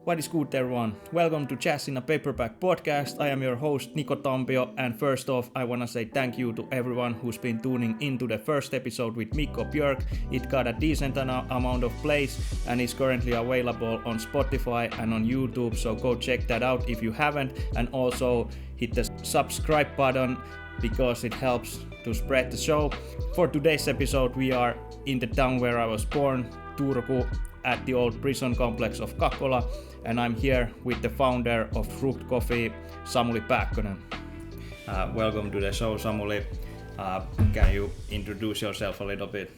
What is good, everyone? Welcome to Jazz in a Paperback podcast. I am your host, Niko Tampio, and first off, I want to say thank you to everyone who's been tuning into the first episode with Mikko Björk. It got a decent amount of plays and is currently available on Spotify and on YouTube, so go check that out if you haven't, and also hit the subscribe button because it helps to spread the show. For today's episode, we are in the town where I was born, Turku, at the old prison complex of Kakkola, and I'm here with the founder of Frukt Coffee, Samuli Pääkkönen. Welcome to the show, Samuli. Can you introduce yourself a little bit?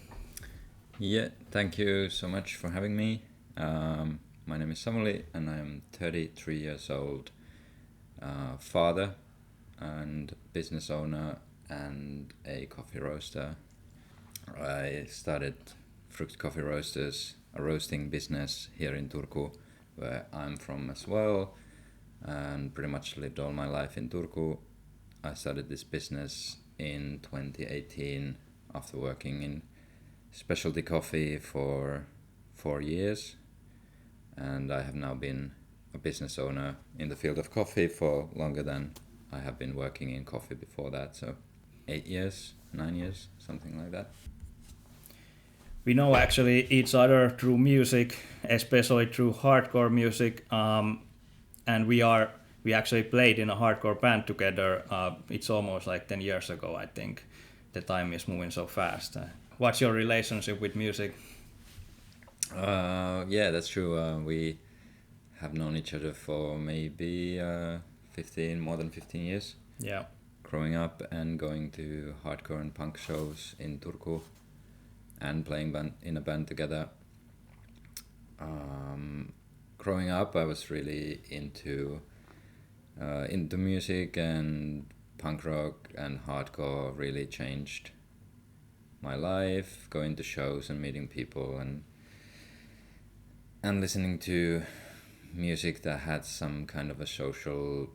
Yeah, thank you so much for having me. My name is Samuli and I am 33 years old, father and business owner and a coffee roaster. I started Frukt Coffee Roasters, a roasting business here in Turku, where I'm from as well, and pretty much lived all my life in Turku. I started this business in 2018 after working in specialty coffee for 4 years, and I have now been a business owner in the field of coffee for longer than I have been working in coffee before that, so 8 years, 9 years, something like that. We know actually each other through music, especially through hardcore music, and we actually played in a hardcore band together. It's almost like 10 years ago, I think. The time is moving so fast. What's your relationship with music? Yeah, that's true. We have known each other for maybe more than 15 years. Yeah. Growing up and going to hardcore and punk shows in Turku and playing in a band together. Growing up, I was really into music, and punk rock and hardcore really changed my life. Going to shows and meeting people and listening to music that had some kind of a social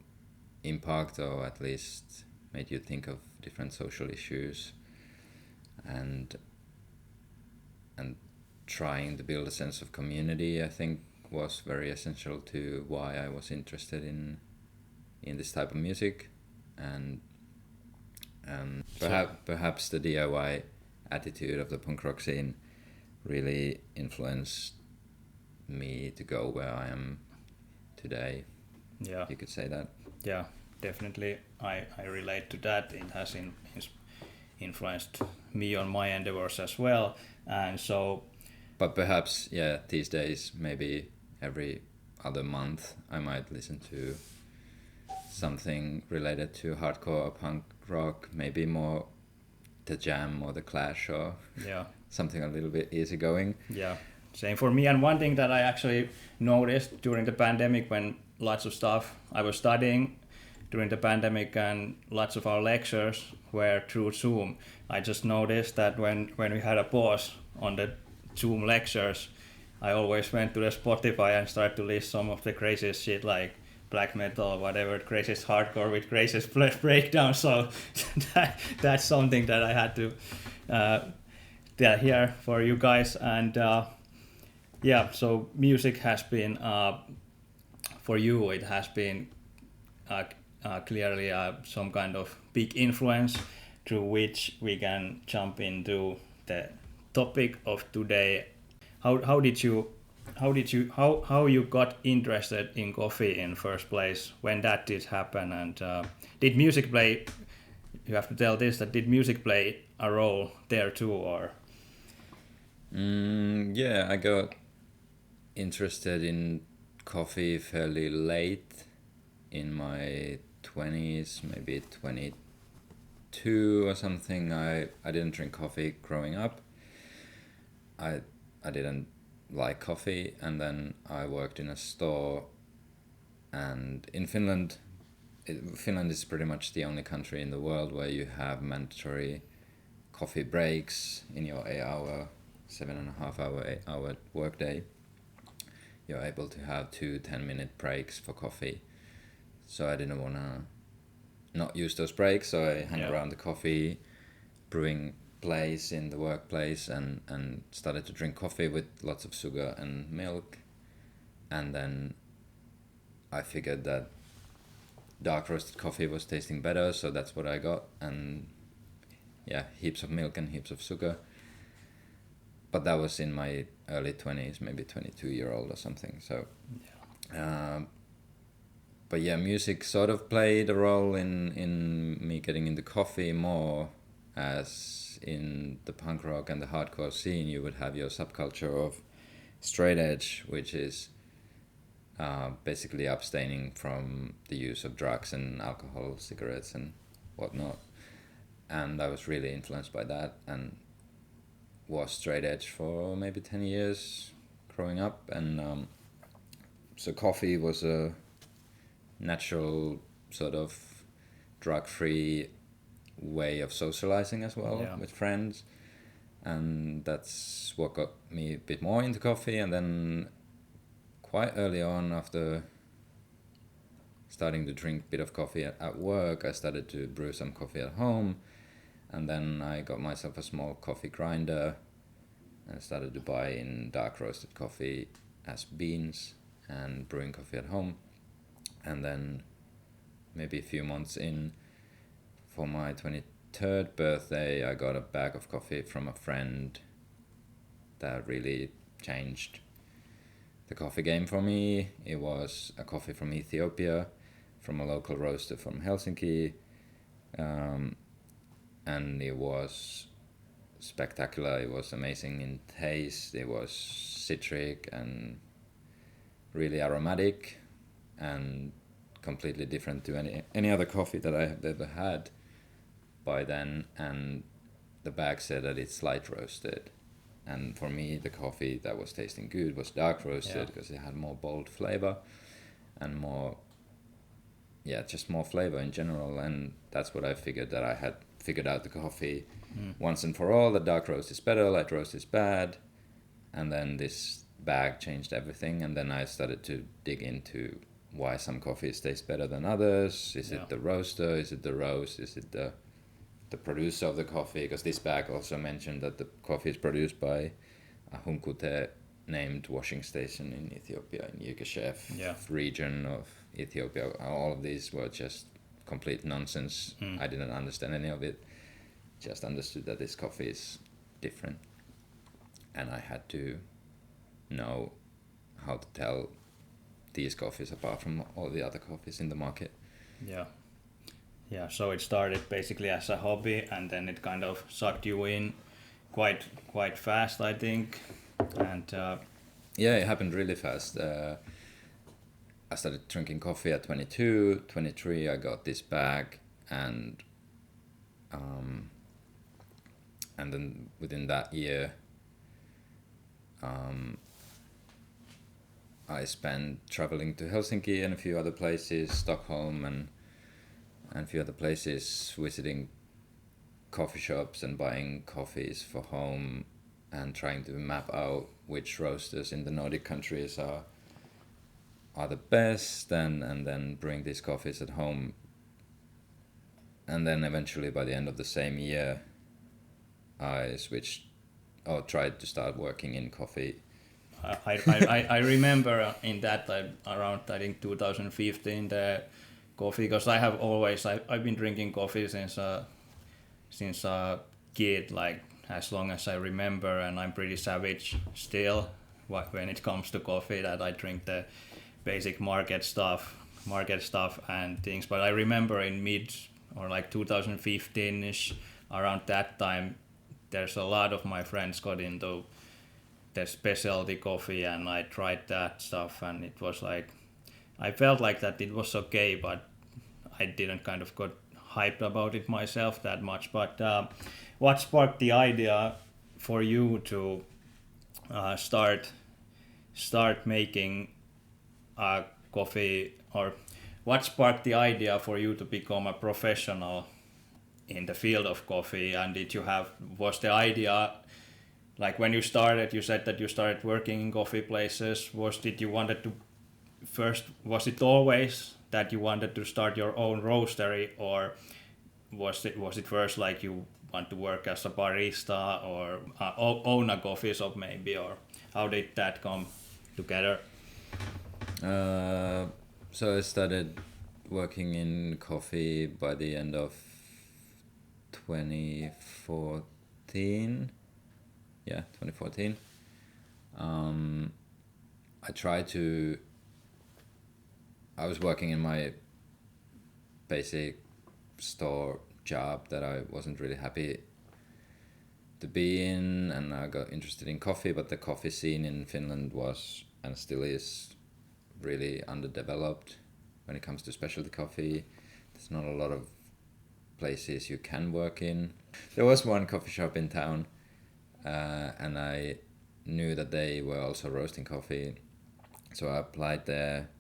impact, or at least made you think of different social issues, and trying to build a sense of community, I think, was very essential to why I was interested in this type of music, and perhaps the DIY attitude of the punk rock scene really influenced me to go where I am today. Yeah, you could say that. Yeah, definitely. I relate to that. It has influenced me on my endeavors as well, and so. But perhaps, yeah, these days, maybe every other month, I might listen to something related to hardcore or punk rock, maybe more The Jam or The Clash, or something a little bit easygoing. Yeah, same for me. And one thing that I actually noticed during the pandemic, when lots of stuff I was studying during the pandemic and lots of our lectures were through Zoom, I just noticed that when we had a pause on the Zoom lectures, I always went to the Spotify and started to list some of the craziest shit, like black metal, whatever, craziest hardcore with craziest breakdowns. So that's something that I had to hear for you guys. And so music has been, for you, it has been clearly some kind of big influence through which we can jump into the topic of today. How you got interested in coffee in first place, when that did happen, and did music play? You have to tell this, that did music play a role there too, or? Yeah, I got interested in coffee fairly late in my 20s, maybe 22 or something. I didn't drink coffee growing up. I didn't like coffee, and then I worked in a store, and in Finland is pretty much the only country in the world where you have mandatory coffee breaks in your 8 hour workday. You're able to have 2 10-minute breaks for coffee. So I didn't want to not use those breaks, so I hung around the coffee brewing place in the workplace and started to drink coffee with lots of sugar and milk, and then I figured that dark roasted coffee was tasting better, so that's what I got. And yeah, heaps of milk and heaps of sugar. But that was in my early 20s, maybe 22-year-old or something. So, but yeah, music sort of played a role in me getting into coffee more, as in the punk rock and the hardcore scene, you would have your subculture of straight edge, which is basically abstaining from the use of drugs and alcohol, cigarettes and whatnot. And I was really influenced by that and was straight edge for maybe 10 years growing up. And so coffee was a natural sort of drug-free way of socializing as well with friends. And that's what got me a bit more into coffee. And then quite early on, after starting to drink a bit of coffee at work, I started to brew some coffee at home. And then I got myself a small coffee grinder and started to buy in dark roasted coffee as beans and brewing coffee at home. And then maybe a few months in, for my 23rd birthday, I got a bag of coffee from a friend that really changed the coffee game for me. It was a coffee from Ethiopia, from a local roaster from Helsinki. And it was spectacular. It was amazing in taste. It was citric and really aromatic and completely different to any other coffee that I have ever had by then. And the bag said that it's light roasted. And for me, the coffee that was tasting good was dark roasted because it had more bold flavor and more, just more flavor in general. And that's what I figured, that I had figured out the coffee once and for all, that dark roast is better, light roast is bad. And then this bag changed everything. And then I started to dig into why some coffees taste better than others. Is it the roaster? Is it the roast? Is it the producer of the coffee? Because this bag also mentioned that the coffee is produced by a Hunkute named washing station in Ethiopia, in Yekeshef region of Ethiopia. All of these were just complete nonsense. I didn't understand any of it. Just understood that this coffee is different. And I had to know how to tell these coffees apart from all the other coffees in the market. Yeah, so it started basically as a hobby, and then it kind of sucked you in quite fast, I think. And it happened really fast. I started drinking coffee at 22, 23. I got this bag, and then within that year, I spent traveling to Helsinki and a few other places, Stockholm and a few other places, visiting coffee shops and buying coffees for home and trying to map out which roasters in the Nordic countries are the best, and then bring these coffees at home. And then eventually by the end of the same year, I tried to start working in coffee. I remember in that time, around I think 2015, the coffee, because I've been drinking coffee since a kid, like as long as I remember, and I'm pretty savage still when it comes to coffee, that I drink the basic market stuff and things. But I remember in mid or like 2015ish, around that time, there's a lot of my friends got into the specialty coffee, and I tried that stuff, and it was like, I felt like that it was okay, but I didn't kind of got hyped about it myself that much. But what sparked the idea for you to start making coffee, or what sparked the idea for you to become a professional in the field of coffee? And was the idea, like when you started, you said that you started working in coffee places, was it always that you wanted to start your own roastery, or was it first like you want to work as a barista or own a coffee shop maybe, or how did that come together? So I started working in coffee by the end of 2014. Yeah, 2014. I was working in my basic store job that I wasn't really happy to be in, and I got interested in coffee, but the coffee scene in Finland was, and still is, really underdeveloped when it comes to specialty coffee. There's not a lot of places you can work in. There was one coffee shop in town, and I knew that they were also roasting coffee, so I applied there,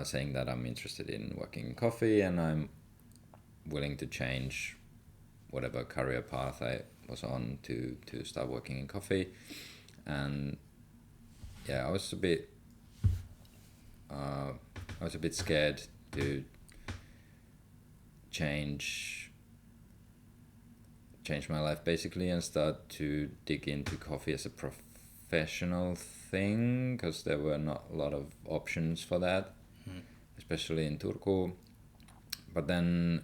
saying that I'm interested in working in coffee and I'm willing to change whatever career path I was on to start working in coffee. And yeah, I was a bit scared to change my life basically and start to dig into coffee as a professional thing, because there were not a lot of options for that, especially in Turku. But then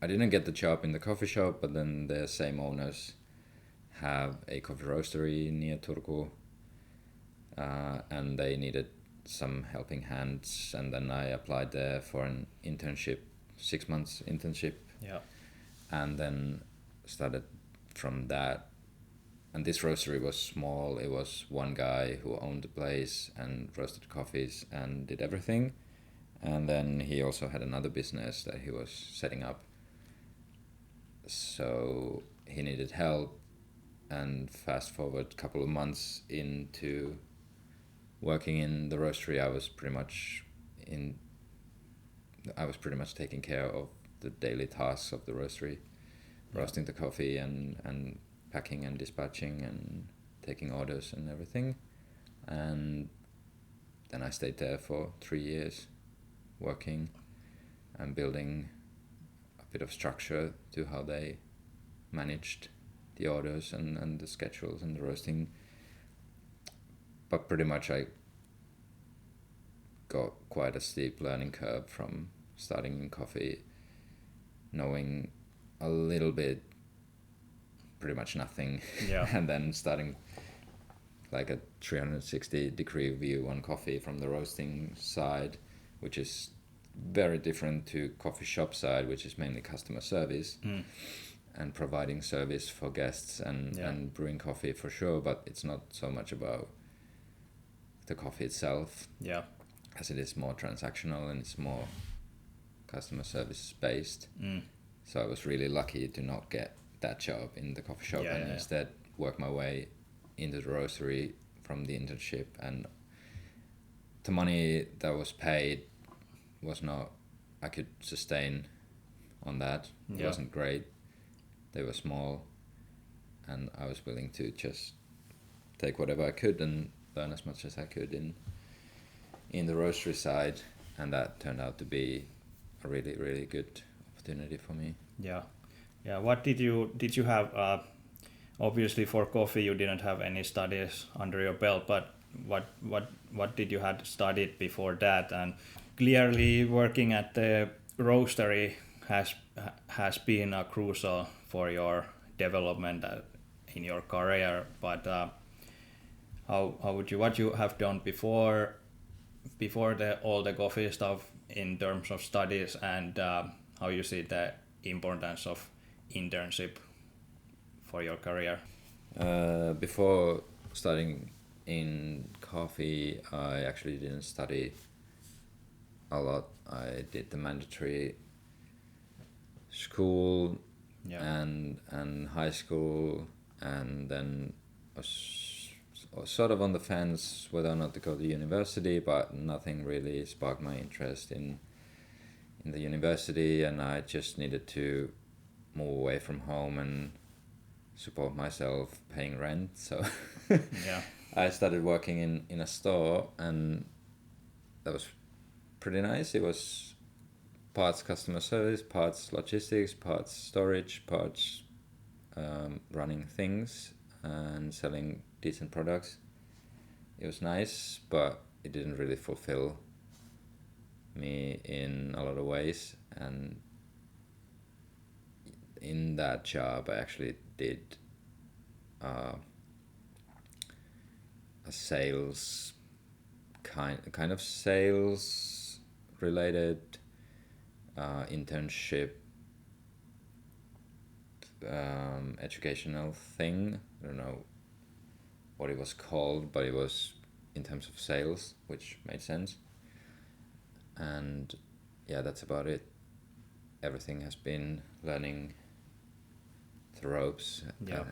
I didn't get the job in the coffee shop, but then the same owners have a coffee roastery near Turku, and they needed some helping hands, and then I applied there for an internship, 6 months internship. Yeah. And then started from that. And this roastery was small. It was one guy who owned the place and roasted coffees and did everything. And then he also had another business that he was setting up. So he needed help, and fast forward a couple of months into working in the roastery, I was pretty much taking care of the daily tasks of the roastery, roasting the coffee and packing and dispatching and taking orders and everything. And then I stayed there for 3 years, working and building a bit of structure to how they managed the orders and the schedules and the roasting. But pretty much I got quite a steep learning curve from starting in coffee, knowing a little bit, pretty much nothing, and then starting like a 360-degree view on coffee from the roasting side, which is very different to coffee shop side, which is mainly customer service and providing service for guests and brewing coffee for sure, but it's not so much about the coffee itself, as it is more transactional and it's more customer service based. So I was really lucky to not get that job in the coffee shop and instead work my way into the roastery from the internship, and the money that was paid was not, I could sustain on that. It wasn't great. They were small, and I was willing to just take whatever I could and learn as much as I could in the roastery side, and that turned out to be a really, really good opportunity for me. What did you have, obviously for coffee you didn't have any studies under your belt, but what did you had studied before that? And clearly working at the roastery has been crucial for your development in your career, but what you have done before all the coffee stuff in terms of studies, and how you see the importance of internship for your career? Before starting in coffee, I actually didn't study a lot. I did the mandatory school and high school, and then was sort of on the fence whether or not to go to university, but nothing really sparked my interest in the university, and I just needed to move away from home and support myself paying rent. So I started working in a store, and that was pretty nice. It was parts customer service, parts logistics, parts storage, parts running things and selling decent products. It was nice, but it didn't really fulfill me in a lot of ways, and in that job I actually did a sales kind of sales related internship educational thing. I don't know what it was called, but it was in terms of sales, which made sense. And yeah, that's about it. Everything has been learning the ropes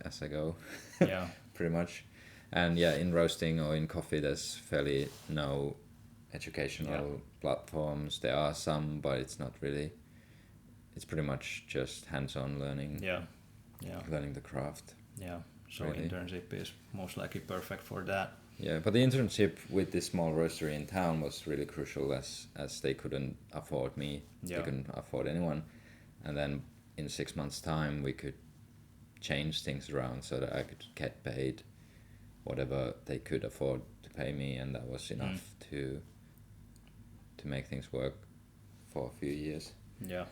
as I go. Yeah. Pretty much. And yeah, in roasting or in coffee there's fairly no educational platforms. There are some, but it's not really. It's pretty much just hands-on learning. Yeah. Learning the craft. Yeah. So really. Internship is most likely perfect for that. Yeah, but the internship with this small roastery in town was really crucial as they couldn't afford me. Yeah. They couldn't afford anyone. And then in 6 months' time we could change things around so that I could get paid whatever they could afford to pay me, and that was enough to make things work for a few years. Yeah.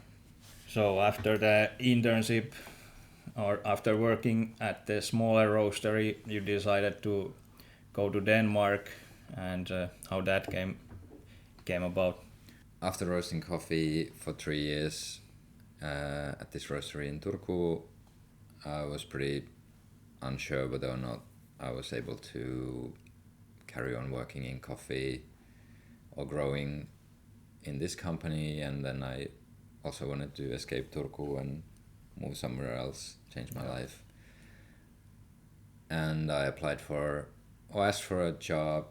So after the internship, or after working at the smaller roastery, you decided to go to Denmark, and how that came about? After roasting coffee for 3 years at this roastery in Turku, I was pretty unsure whether or not I was able to carry on working in coffee or growing in this company, and then I also wanted to escape Turku and move somewhere else, change my life. And I asked for a job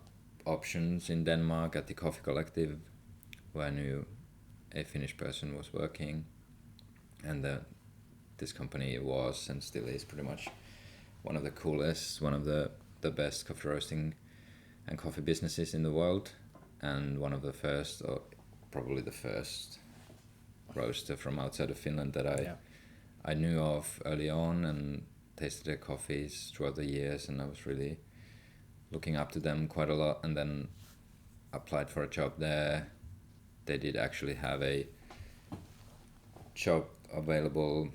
options in Denmark at the Coffee Collective, where I knew a Finnish person was working, and this company was and still is pretty much one of the coolest, one of the best coffee roasting and coffee businesses in the world, and one of the first, or probably the first roaster from outside of Finland that I knew of early on and tasted their coffees throughout the years, and I was really looking up to them quite a lot, and then applied for a job there. They did actually have a job available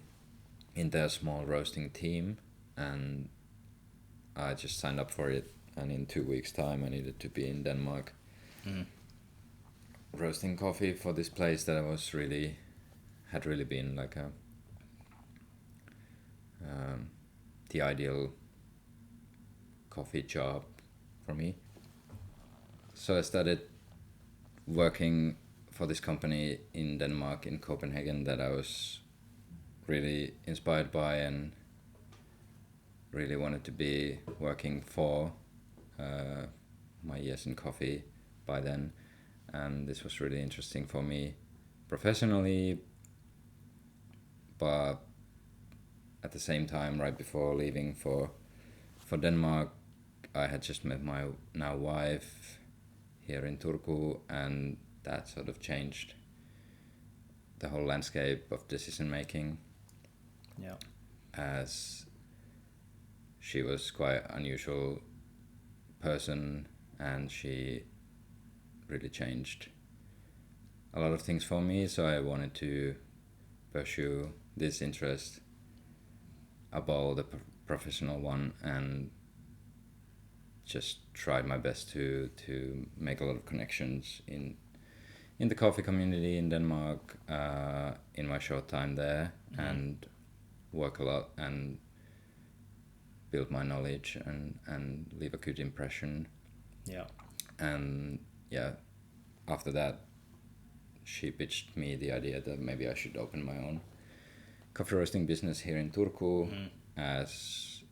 in their small roasting team, and I just signed up for it, and in 2 weeks' time I needed to be in Denmark roasting coffee for this place that had really been like the ideal coffee job for me. So I started working for this company in Denmark, in Copenhagen, that I was really inspired by and really wanted to be working for my years in coffee by then. And this was really interesting for me professionally, but at the same time, right before leaving for Denmark, I had just met my now wife here in Turku, and that sort of changed the whole landscape of decision making. Yeah. As she was quite an unusual person, and she really changed a lot of things for me, so I wanted to pursue this interest above the professional one, and just tried my best to make a lot of connections in the coffee community in Denmark in my short time there, and work a lot and build my knowledge and leave a good impression. Yeah. And yeah, after that she pitched me the idea that maybe I should open my own coffee roasting business here in Turku, as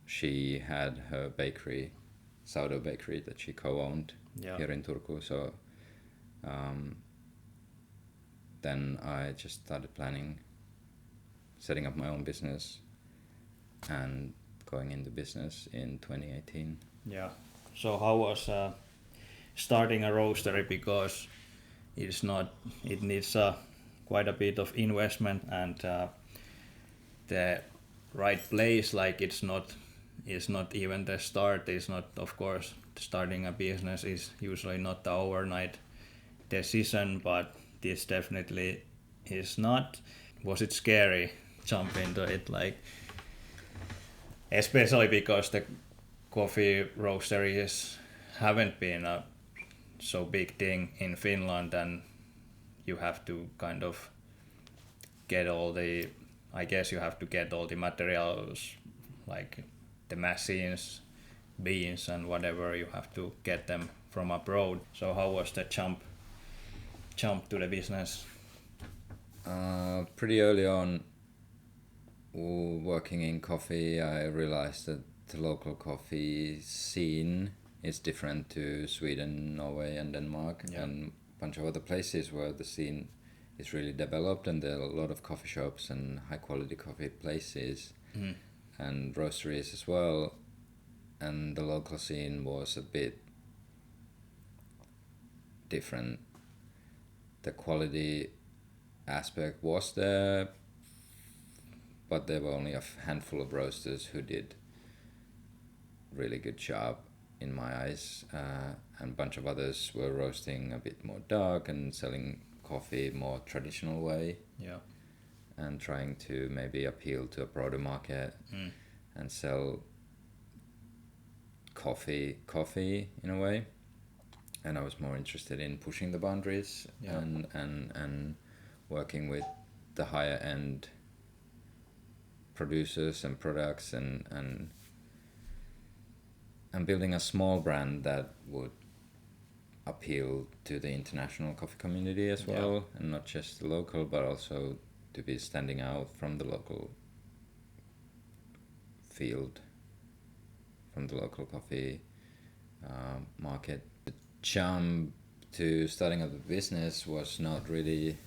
she had her bakery, sourdough bakery, that she co-owned here in Turku. So then I just started planning setting up my own business and going into business in 2018. Yeah. So how was starting a roastery, because it needs quite a bit of investment, and the right place, like it's not even the start. Is not, of course, starting a business is usually not the overnight decision, but this definitely is not. Was it scary jump into it, like especially because the coffee roasteries haven't been a so big thing in Finland, and you have to kind of get all the, I guess you have to get all the materials, like the machines, beans and whatever, you have to get them from abroad. So how was the jump to the business? Pretty early on, working in coffee, I realized that the local coffee scene is different to Sweden, Norway and Denmark, and a bunch of other places where the scene is really developed, and there are a lot of coffee shops and high quality coffee places and roasteries as well, and the local scene was a bit different. The quality aspect was there, but there were only a handful of roasters who did really good job in my eyes, and a bunch of others were roasting a bit more dark and selling coffee more traditional way, and trying to maybe appeal to a broader market and sell coffee in a way. And I was more interested in pushing the boundaries and working with the higher end producers and products and building a small brand that would appeal to the international coffee community as well, and not just the local, but also to be standing out from the local field, from the local coffee market. The jump to starting up a business was not really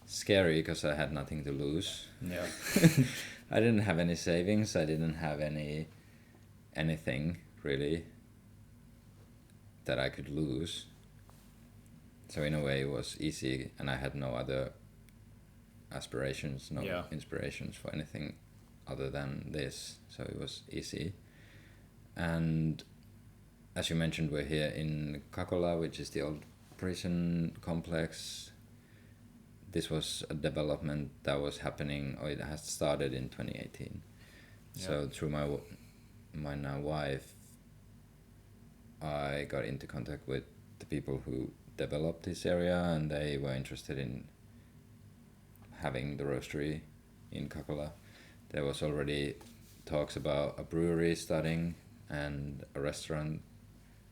scary because I had nothing to lose. I didn't have any savings, I didn't have anything really that I could lose. So in a way it was easy, and I had no other aspirations, no inspirations for anything other than this, so it was easy. And as you mentioned, we're here in Kakola, which is the old prison complex. This was a development that was happening, or it has started in 2018. So through my now wife, I got into contact with the people who developed this area, and they were interested in having the roastery in Kakola. There was already talks about a brewery starting, and a restaurant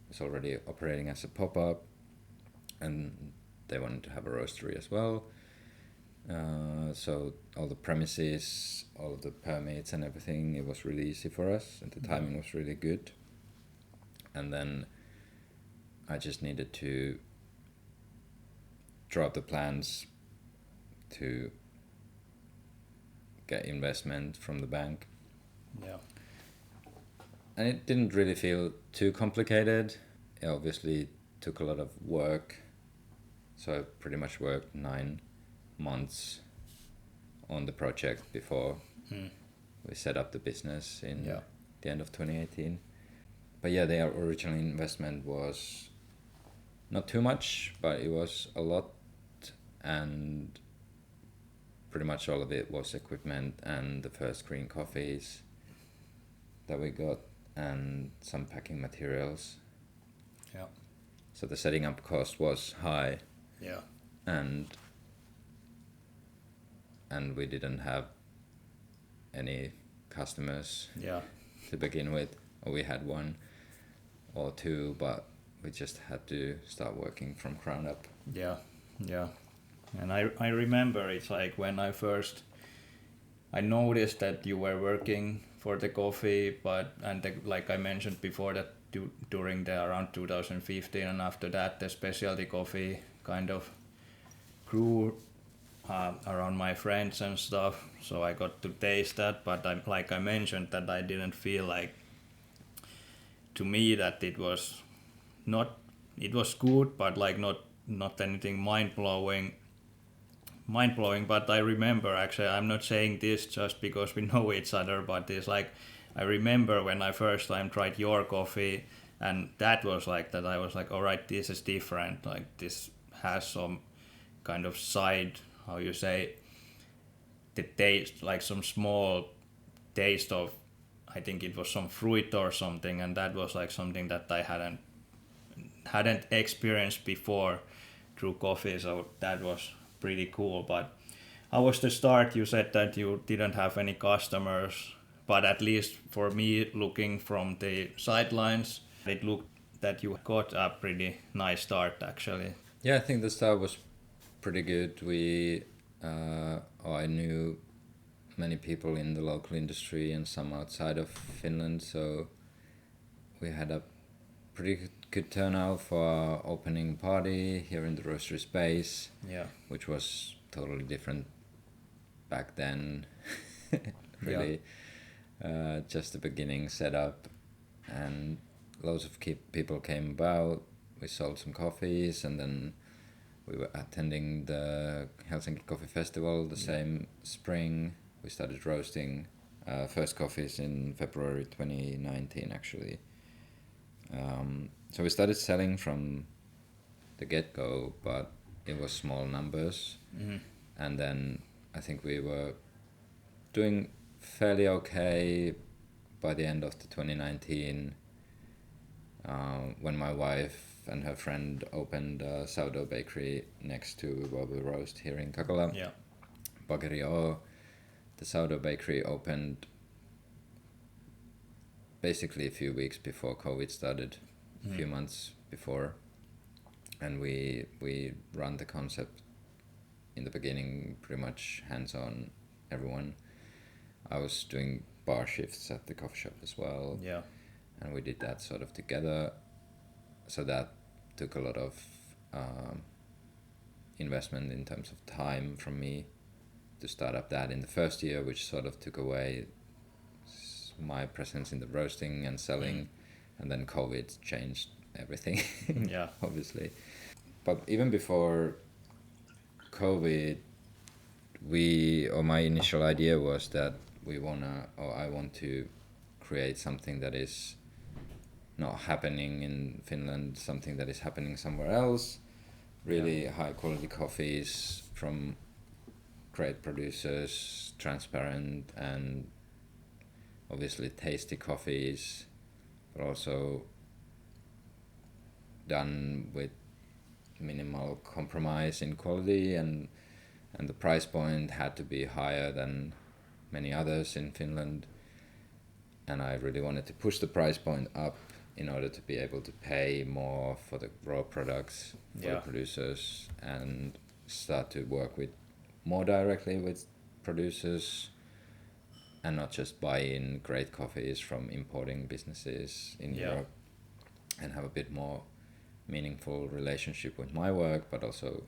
was already operating as a pop-up, and they wanted to have a roastery as well. So all the premises, all of the permits and everything, it was really easy for us, and the timing was really good. And then I just needed to draw up the plans to get investment from the bank. And it didn't really feel too complicated. It obviously took a lot of work. So I pretty much worked 9 months on the project before we set up the business in the end of 2018. But yeah, the original investment was not too much, but it was a lot, and pretty much all of it was equipment and the first green coffees that we got and some packing materials. So the setting up cost was high. And we didn't have any customers to begin with, or we had 1 or 2, but we just had to start working from ground up. And I remember it's like when I noticed that you were working for the coffee, like I mentioned before, that during the around 2015 and after that, the specialty coffee kind of grew around my friends and stuff, so I got to taste that. But like I mentioned, that I didn't feel like, to me, that it was good, but like not anything mind-blowing. But I remember, actually, I'm not saying this just because we know each other, but it's like, I remember when I first time tried your coffee, and that was like that, I was like, all right, this is different, like this has some kind of side, how you say, the taste, like some small taste of, I think it was some fruit or something, and that was like something that I hadn't experienced before through coffee, so that was pretty cool. But how was the start? You said that you didn't have any customers, but at least for me, looking from the sidelines, it looked that you got a pretty nice start actually. Yeah, I think the start was pretty good. I knew many people in the local industry and some outside of Finland, so we had a pretty good turnout for our opening party here in the roastery space. Yeah. Which was totally different back then. Really, just the beginning setup, and loads of people came about. We sold some coffees, and then we were attending the Helsinki Coffee Festival the same spring. We started roasting first coffees in February 2019 actually. So we started selling from the get-go, but it was small numbers. Mm-hmm. And then I think we were doing fairly okay by the end of the 2019 when my wife and her friend opened a sourdough bakery next to where we roast here in Kakala. Yeah. Bakery. The sourdough bakery opened basically a few weeks before COVID started, a few months before, and we run the concept in the beginning pretty much hands-on, everyone. I was doing bar shifts at the coffee shop as well. Yeah. And we did that sort of together, so that took a lot of investment in terms of time from me to start up that in the first year, which sort of took away my presence in the roasting and selling, and then COVID changed everything. Yeah. Obviously. But even before COVID, my initial idea was that I want to create something that is not happening in Finland, something that is happening somewhere else. Really high quality coffees from great producers, transparent and obviously tasty coffees, but also done with minimal compromise in quality, and the price point had to be higher than many others in Finland. And I really wanted to push the price point up in order to be able to pay more for the raw products for the producers, and start to work with more directly with producers and not just buy in great coffees from importing businesses in Europe, and have a bit more meaningful relationship with my work, but also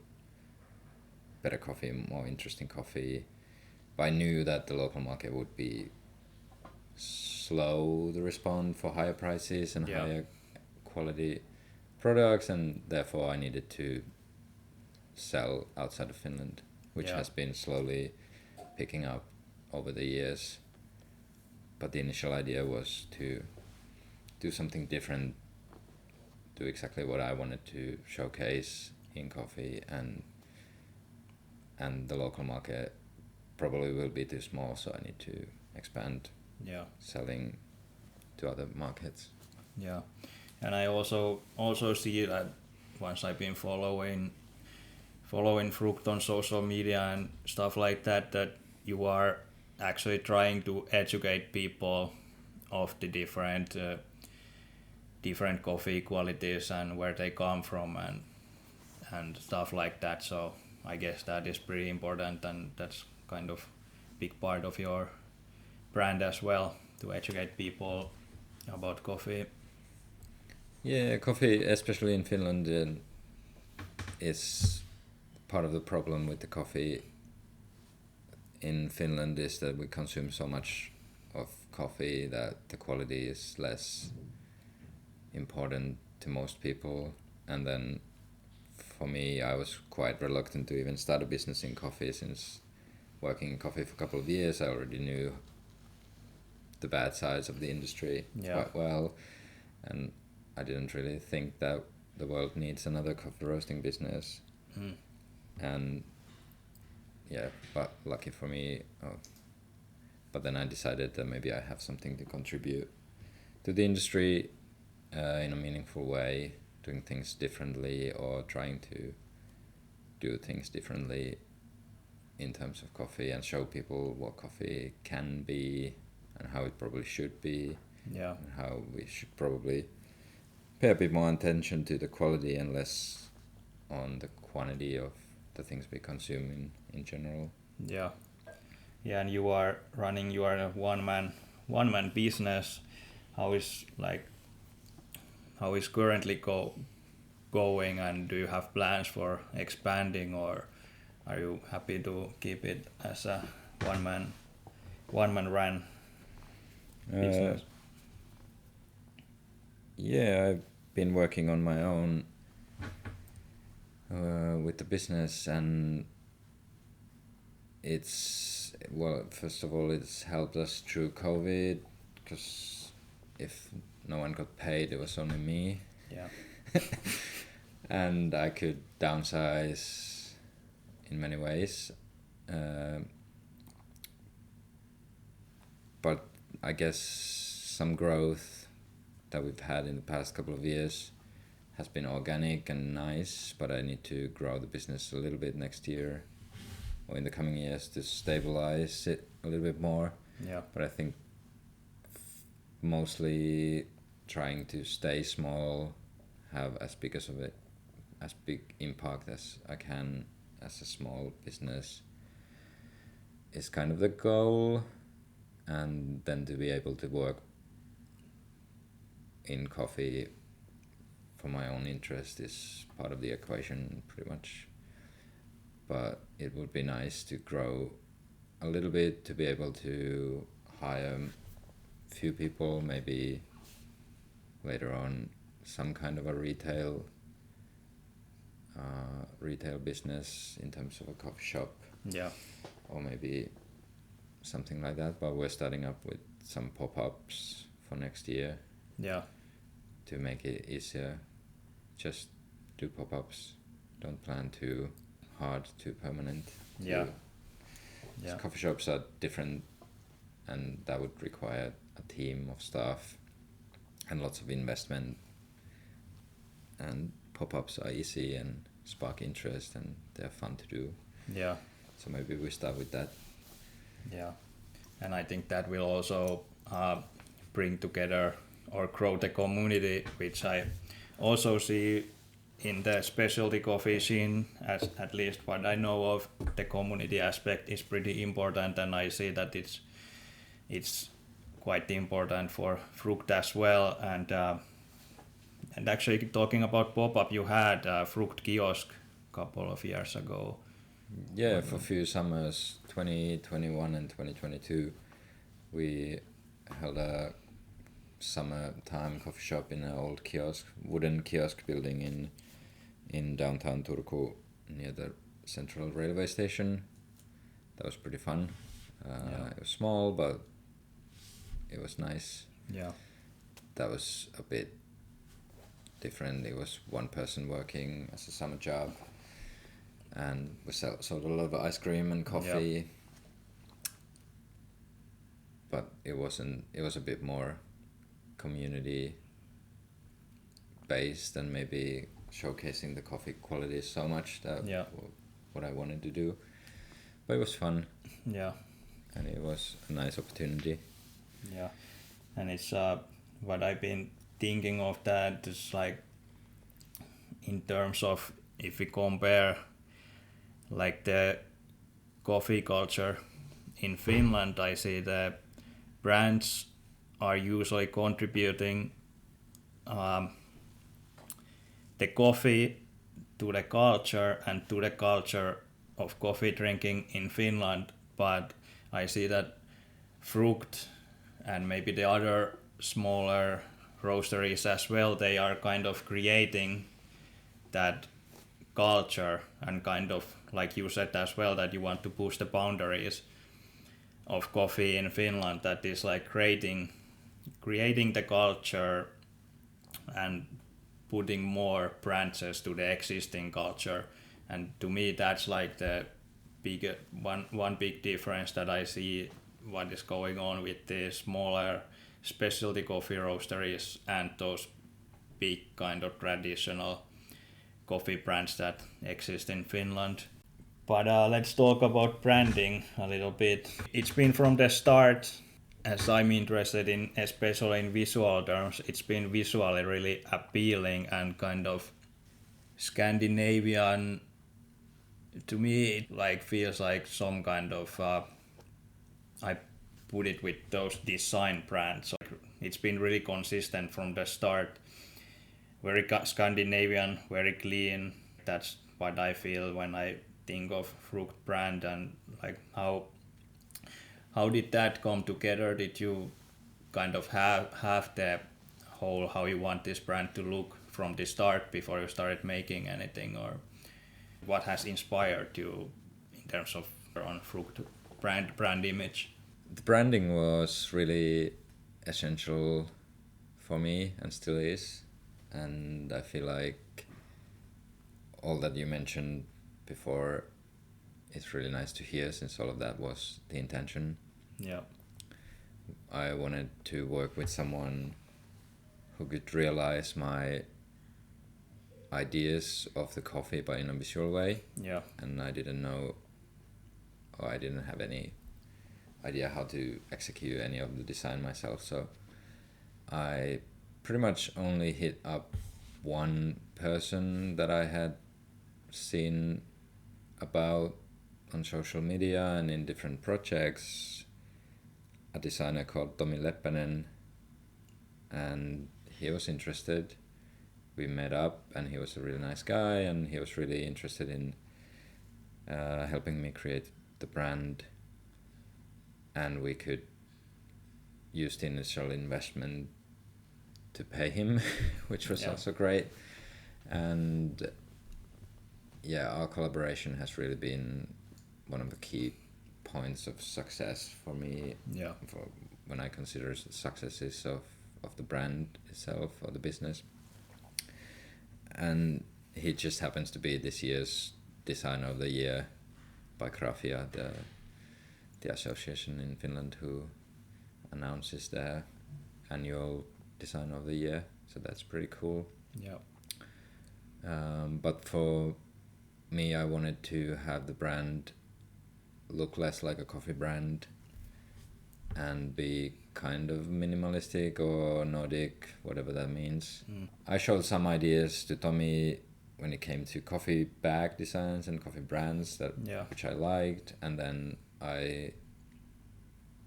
better coffee, more interesting coffee. But I knew that the local market would be slow to respond for higher prices and higher quality products, and therefore I needed to sell outside of Finland, which has been slowly picking up over the years. But the initial idea was to do something different, do exactly what I wanted to showcase in coffee, and the local market probably will be too small, so I need to expand selling to other markets. Yeah, and I also see that once I've been following Frukt on social media and stuff like that, that you are actually trying to educate people of the different coffee qualities and where they come from and stuff like that. So I guess that is pretty important, and that's kind of big part of your brand as well, to educate people about coffee. Yeah, coffee, especially in Finland, is part of the problem with the coffee in Finland is that we consume so much of coffee that the quality is less important to most people. And then for me, I was quite reluctant to even start a business in coffee, since working in coffee for a couple of years, I already knew the bad sides of the industry quite well, and I didn't really think that the world needs another coffee roasting business. And yeah, but lucky for me, but then I decided that maybe I have something to contribute to the industry in a meaningful way, doing things differently or trying to do things differently in terms of coffee and show people what coffee can be and how it probably should be. Yeah. And how we should probably pay a bit more attention to the quality and less on the quantity of the things we consume in general. Yeah. Yeah, and you are a one man business. How is currently going, and do you have plans for expanding, or are you happy to keep it as a one man run business? Yeah, I've been working on my own with the business, and first of all, it's helped us through COVID, because if no one got paid, it was only me. Yeah. And I could downsize in many ways. But I guess some growth that we've had in the past couple of years has been organic and nice, but I need to grow the business a little bit next year or in the coming years to stabilize it a little bit more. Yeah. But I think mostly trying to stay small, have as big impact as I can as a small business is kind of the goal, and then to be able to work in coffee for my own interest is part of the equation pretty much. But it would be nice to grow a little bit, to be able to hire a few people, maybe later on some kind of a retail business in terms of a coffee shop. Yeah. Or maybe something like that, but we're starting up with some pop-ups for next year. Yeah. To make it easier, just do pop-ups. Don't plan too hard, too permanent. Yeah. Yeah. Coffee shops are different, and that would require a team of staff and lots of investment. And pop-ups are easy and spark interest, and they're fun to do. Yeah. So maybe we start with that. Yeah, and I think that will also bring together or grow the community, which I also see in the specialty coffee scene, as at least what I know of. The community aspect is pretty important, and I see that it's quite important for Frukt as well. And actually, talking about pop-up, you had a Frukt kiosk a couple of years ago. Yeah, for a few summers, 2021 and 2022, we held a summertime coffee shop in an old wooden kiosk building in downtown Turku, near the central railway station. That was pretty fun. It was small, but it was nice. Yeah. That was a bit different. It was one person working as a summer job, and we sold a lot of ice cream and coffee. Yeah. But it was a bit more community based and maybe showcasing the coffee quality so much that what I wanted to do. But it was fun. Yeah. And it was a nice opportunity. Yeah. And it's what I've been thinking of that is like in terms of if we compare like the coffee culture in Finland, I see the brands are usually contributing the coffee to the culture and to the culture of coffee drinking in Finland, but I see that Frukt and maybe the other smaller roasteries as well, they are kind of creating that culture, and kind of like you said as well, that you want to push the boundaries of coffee in Finland, that is like creating the culture and putting more branches to the existing culture And to me, that's like the one big difference that I see what is going on with the smaller specialty coffee roasteries and those big kind of traditional coffee brands that exist in Finland. But let's talk about branding a little bit. It's been from the start, as I'm interested in, especially in visual terms, it's been visually really appealing and kind of Scandinavian. To me, it like feels like some kind of I put it with those design brands. So it's been really consistent from the start. Very Scandinavian, very clean. That's what I feel when I think of Frukt brand. And like how did that come together? Did you kind of have the whole how you want this brand to look from the start before you started making anything, or what has inspired you in terms of on Frukt brand image? The branding was really essential for me and still is, and I feel like all that you mentioned before is really nice to hear, since all of that was the intention. Yeah. I wanted to work with someone who could realize my ideas of the coffee but in a visual way. Yeah. And I didn't know, or I didn't have any idea how to execute any of the design myself, so I pretty much only hit up one person that I had seen about on social media and in different projects, a designer called Pääkkönen, and he was interested. We met up and he was a really nice guy, and he was really interested in helping me create the brand, and we could use the initial investment to pay him, which was also great. And yeah, our collaboration has really been one of the key points of success for me. Yeah. For when I consider the successes of the brand itself or the business. And he just happens to be this year's Designer of the Year by Grafia, the association in Finland who announces their annual Designer of the Year. So that's pretty cool. Yeah. But for me, I wanted to have the brand look less like a coffee brand and be kind of minimalistic or Nordic, whatever that means. I showed some ideas to Tommy when it came to coffee bag designs and coffee brands which I liked, and then I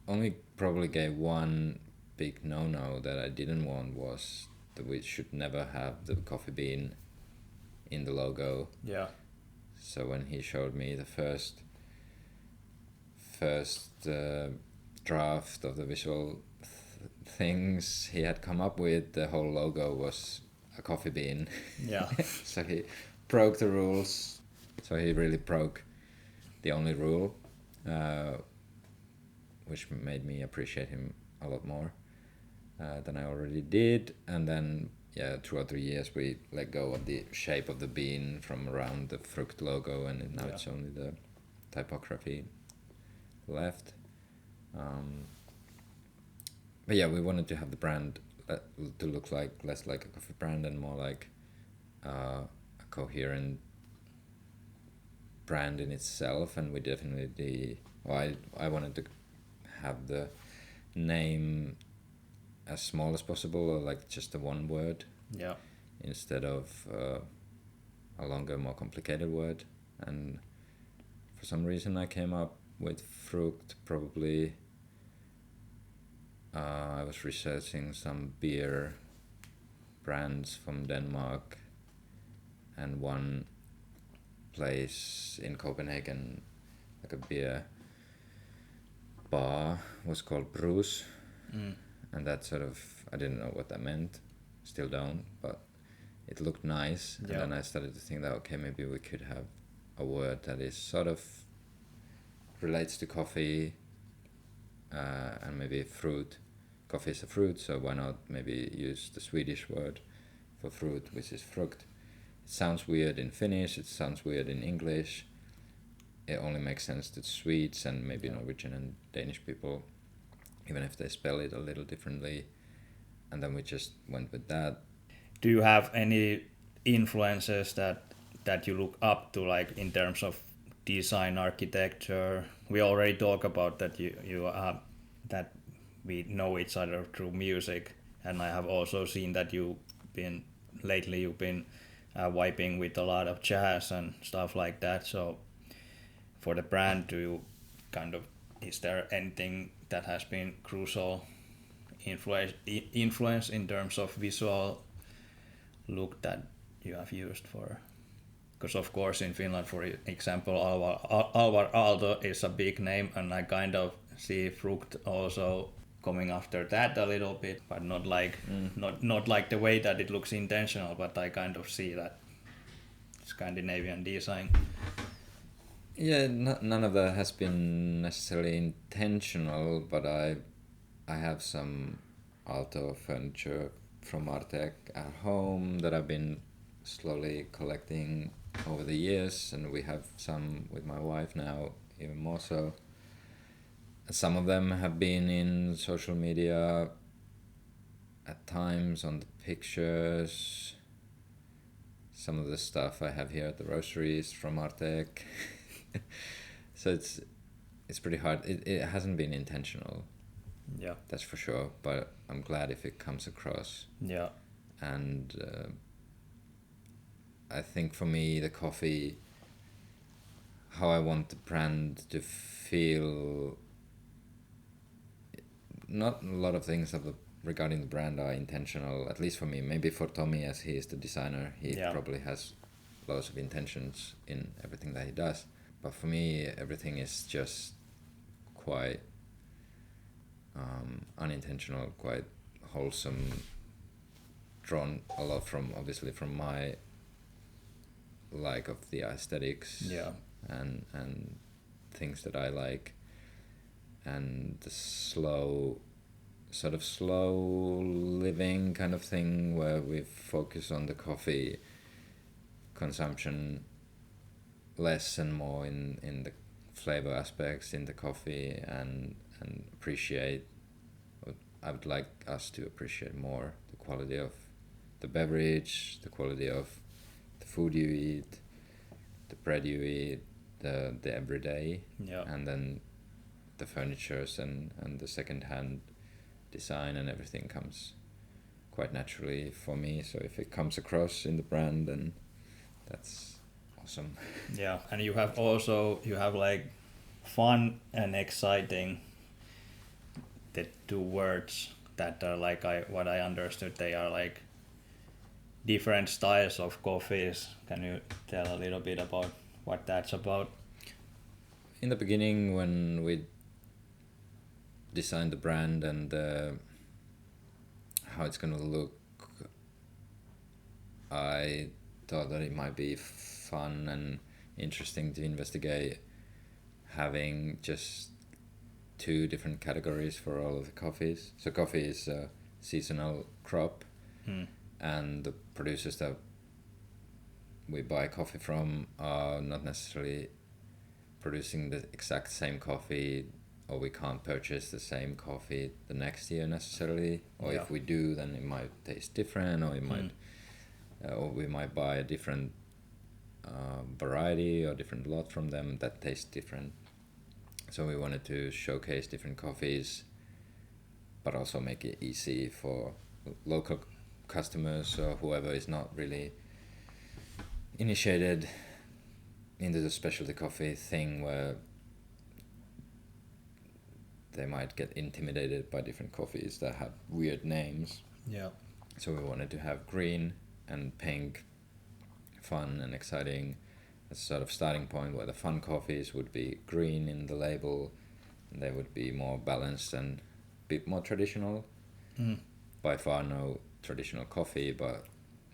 only probably gave one big no-no that I didn't want, was that we should never have the coffee bean in the logo. Yeah. So when he showed me the first draft of the visual things he had come up with, the whole logo was a coffee bean. Yeah. So he broke the rules. So he really broke the only rule, which made me appreciate him a lot more than I already did. And then throughout the years we let go of the shape of the bean from around the Frukt logo, and now it's only the typography left. But yeah, we wanted to have the brand to look like less like a coffee brand and more like a coherent brand in itself. And we definitely I wanted to have the name as small as possible, or like just a one word, instead of a longer, more complicated word. And for some reason I came up with Frukt. Probably I was researching some beer brands from Denmark, and one place in Copenhagen, like a beer bar, was called Bruce. And that sort of, I didn't know what that meant, still don't, but it looked nice. And then I started to think that, okay, maybe we could have a word that is sort of relates to coffee, and maybe fruit. Coffee is a fruit, so why not maybe use the Swedish word for fruit, which is frukt, It sounds weird in Finnish, it sounds weird in English. It only makes sense to Swedes and maybe Norwegian and Danish people, even if they spell it a little differently. And then we just went with that. Do you have any influences that you look up to, like in terms of design, architecture? We already talked about that you that we know each other through music, and I have also seen that you've been vibing with a lot of jazz and stuff like that. So for the brand, is there anything that has been crucial influence in terms of visual look that you have used for? Because of course in Finland, for example, Alvar Aalto is a big name, and I kind of see Frukt also coming after that a little bit, but not like the way that it looks intentional, but I kind of see that Scandinavian design. Yeah, none of that has been necessarily intentional, but I have some Aalto furniture from Artek at home that I've been slowly collecting over the years, and we have some with my wife now, even more so. Some of them have been in social media at times on the pictures. Some of the stuff I have here at the roastery is from Artek. So it's pretty hard. It hasn't been intentional. Yeah. That's for sure, but I'm glad if it comes across. Yeah. And I think for me, the coffee, how I want the brand to feel, not a lot of things regarding the brand are intentional, at least for me. Maybe for Tommy, as he is the designer, he probably has lots of intentions in everything that he does. But for me, everything is just quite unintentional, quite wholesome, drawn a lot obviously from my like of the aesthetics and things that I like, and the slow living kind of thing where we focus on the coffee consumption less and more in the flavor aspects in the coffee, and appreciate what I would like us to appreciate more, the quality of the beverage, the quality of the food you eat, the bread you eat, the everyday, and then the furnitures and the second-hand design and everything comes quite naturally for me. So if it comes across in the brand, then that's awesome. Yeah, and you have like fun and exciting, the two words that are like what I understood, they are like different styles of coffees. Can you tell a little bit about what that's about? In the beginning, when we designed the brand and how it's going to look, I thought that it might be fun and interesting to investigate having just two different categories for all of the coffees. So coffee is a seasonal crop, and the producers that we buy coffee from are not necessarily producing the exact same coffee, or we can't purchase the same coffee the next year necessarily, or if we do, then it might taste different, or it might or we might buy a different variety or different lot from them that tastes different. So we wanted to showcase different coffees, but also make it easy for local customers or whoever is not really initiated into the specialty coffee thing, where they might get intimidated by different coffees that have weird names. Yeah. So we wanted to have green and pink, fun and exciting, as a sort of starting point, where the fun coffees would be green in the label, and they would be more balanced and a bit more traditional. By far no traditional coffee, but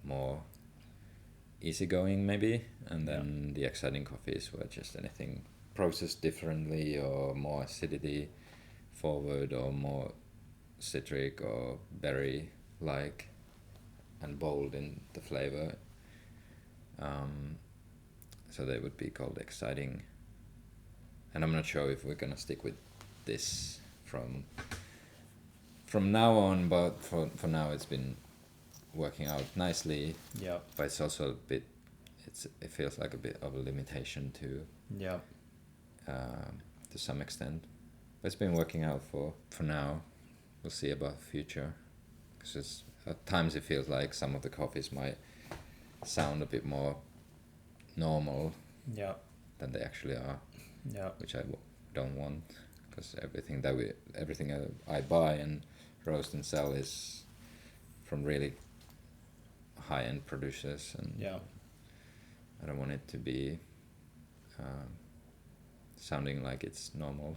more easygoing maybe. And then the exciting coffees were just anything processed differently, or more acidity forward, or more citric or berry like and bold in the flavor. So they would be called exciting. And I'm not sure if we're gonna stick with this from now on, but for now it's been working out nicely. Yeah. But it's also a bit, it feels like a bit of a limitation to some extent. But it's been working out for now. We'll see about the future. Because at times it feels like some of the coffees might sound a bit more normal than they actually are. Yeah. Which I don't want, because everything I buy and roast and sell is from really high-end producers, and I don't want it to be sounding like it's normal.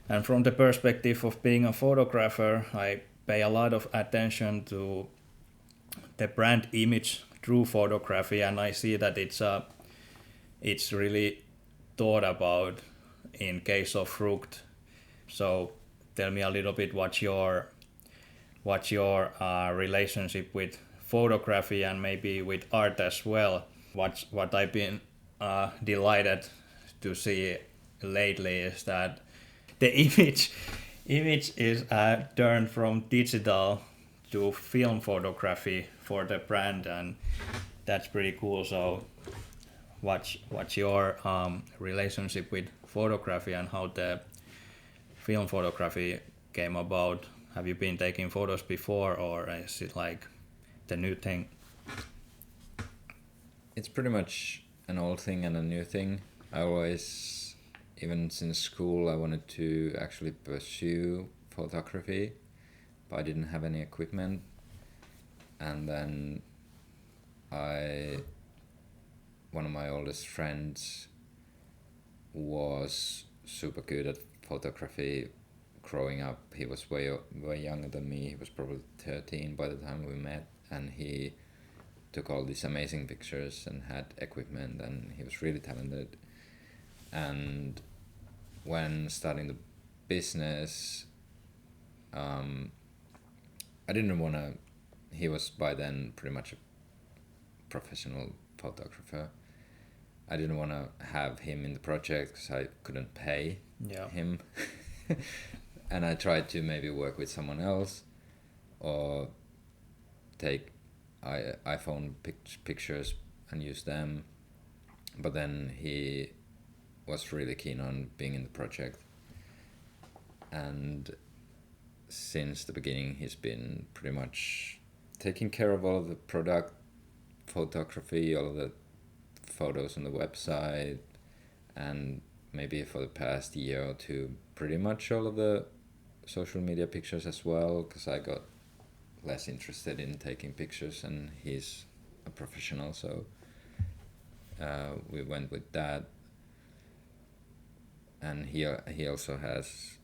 And from the perspective of being a photographer, I pay a lot of attention to the brand image through photography, and I see that it's really thought about in case of Frukt. So tell me a little bit what's your relationship with photography and maybe with art as well. What I've been delighted to see lately is that the image is turned from digital to film photography for the brand, and that's pretty cool. So what's your relationship with photography and how the film photography came about? Have you been taking photos before, or is it like the new thing? It's pretty much an old thing and a new thing. I always, even since school, I wanted to actually pursue photography, but I didn't have any equipment. And then one of my oldest friends was super good at photography growing up. He was way younger than me. He was probably 13 by the time we met, and he took all these amazing pictures and had equipment, and he was really talented. And when starting the business, I didn't want to, he was by then pretty much a professional photographer. I didn't want to have him in the project because I couldn't pay him. And I tried to maybe work with someone else or take iPhone pictures and use them. But then he was really keen on being in the project. And since the beginning, he's been pretty much taking care of all of the product photography, all of the photos on the website, and maybe for the past year or two, pretty much all of the social media pictures as well, because I got less interested in taking pictures and he's a professional, so we went with that. And he also has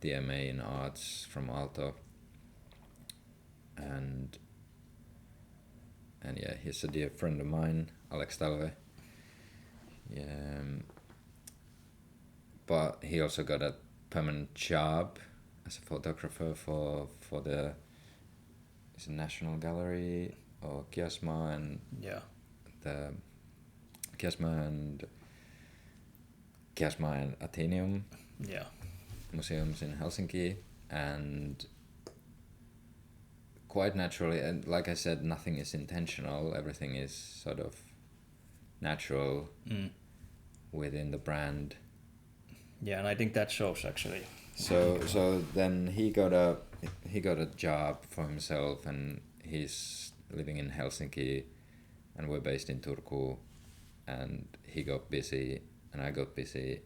the MA in arts from Aalto, and yeah, he's a dear friend of mine, Alex Talve. Yeah, but he also got a permanent job as a photographer for the National Gallery or Kiasma and the Kiasma and Atheneum museums in Helsinki, and quite naturally, and like I said, nothing is intentional, everything is sort of natural within the brand. Yeah, and I think that shows actually. So then he got a job for himself, and he's living in Helsinki, and we're based in Turku, and he got busy and I got busy,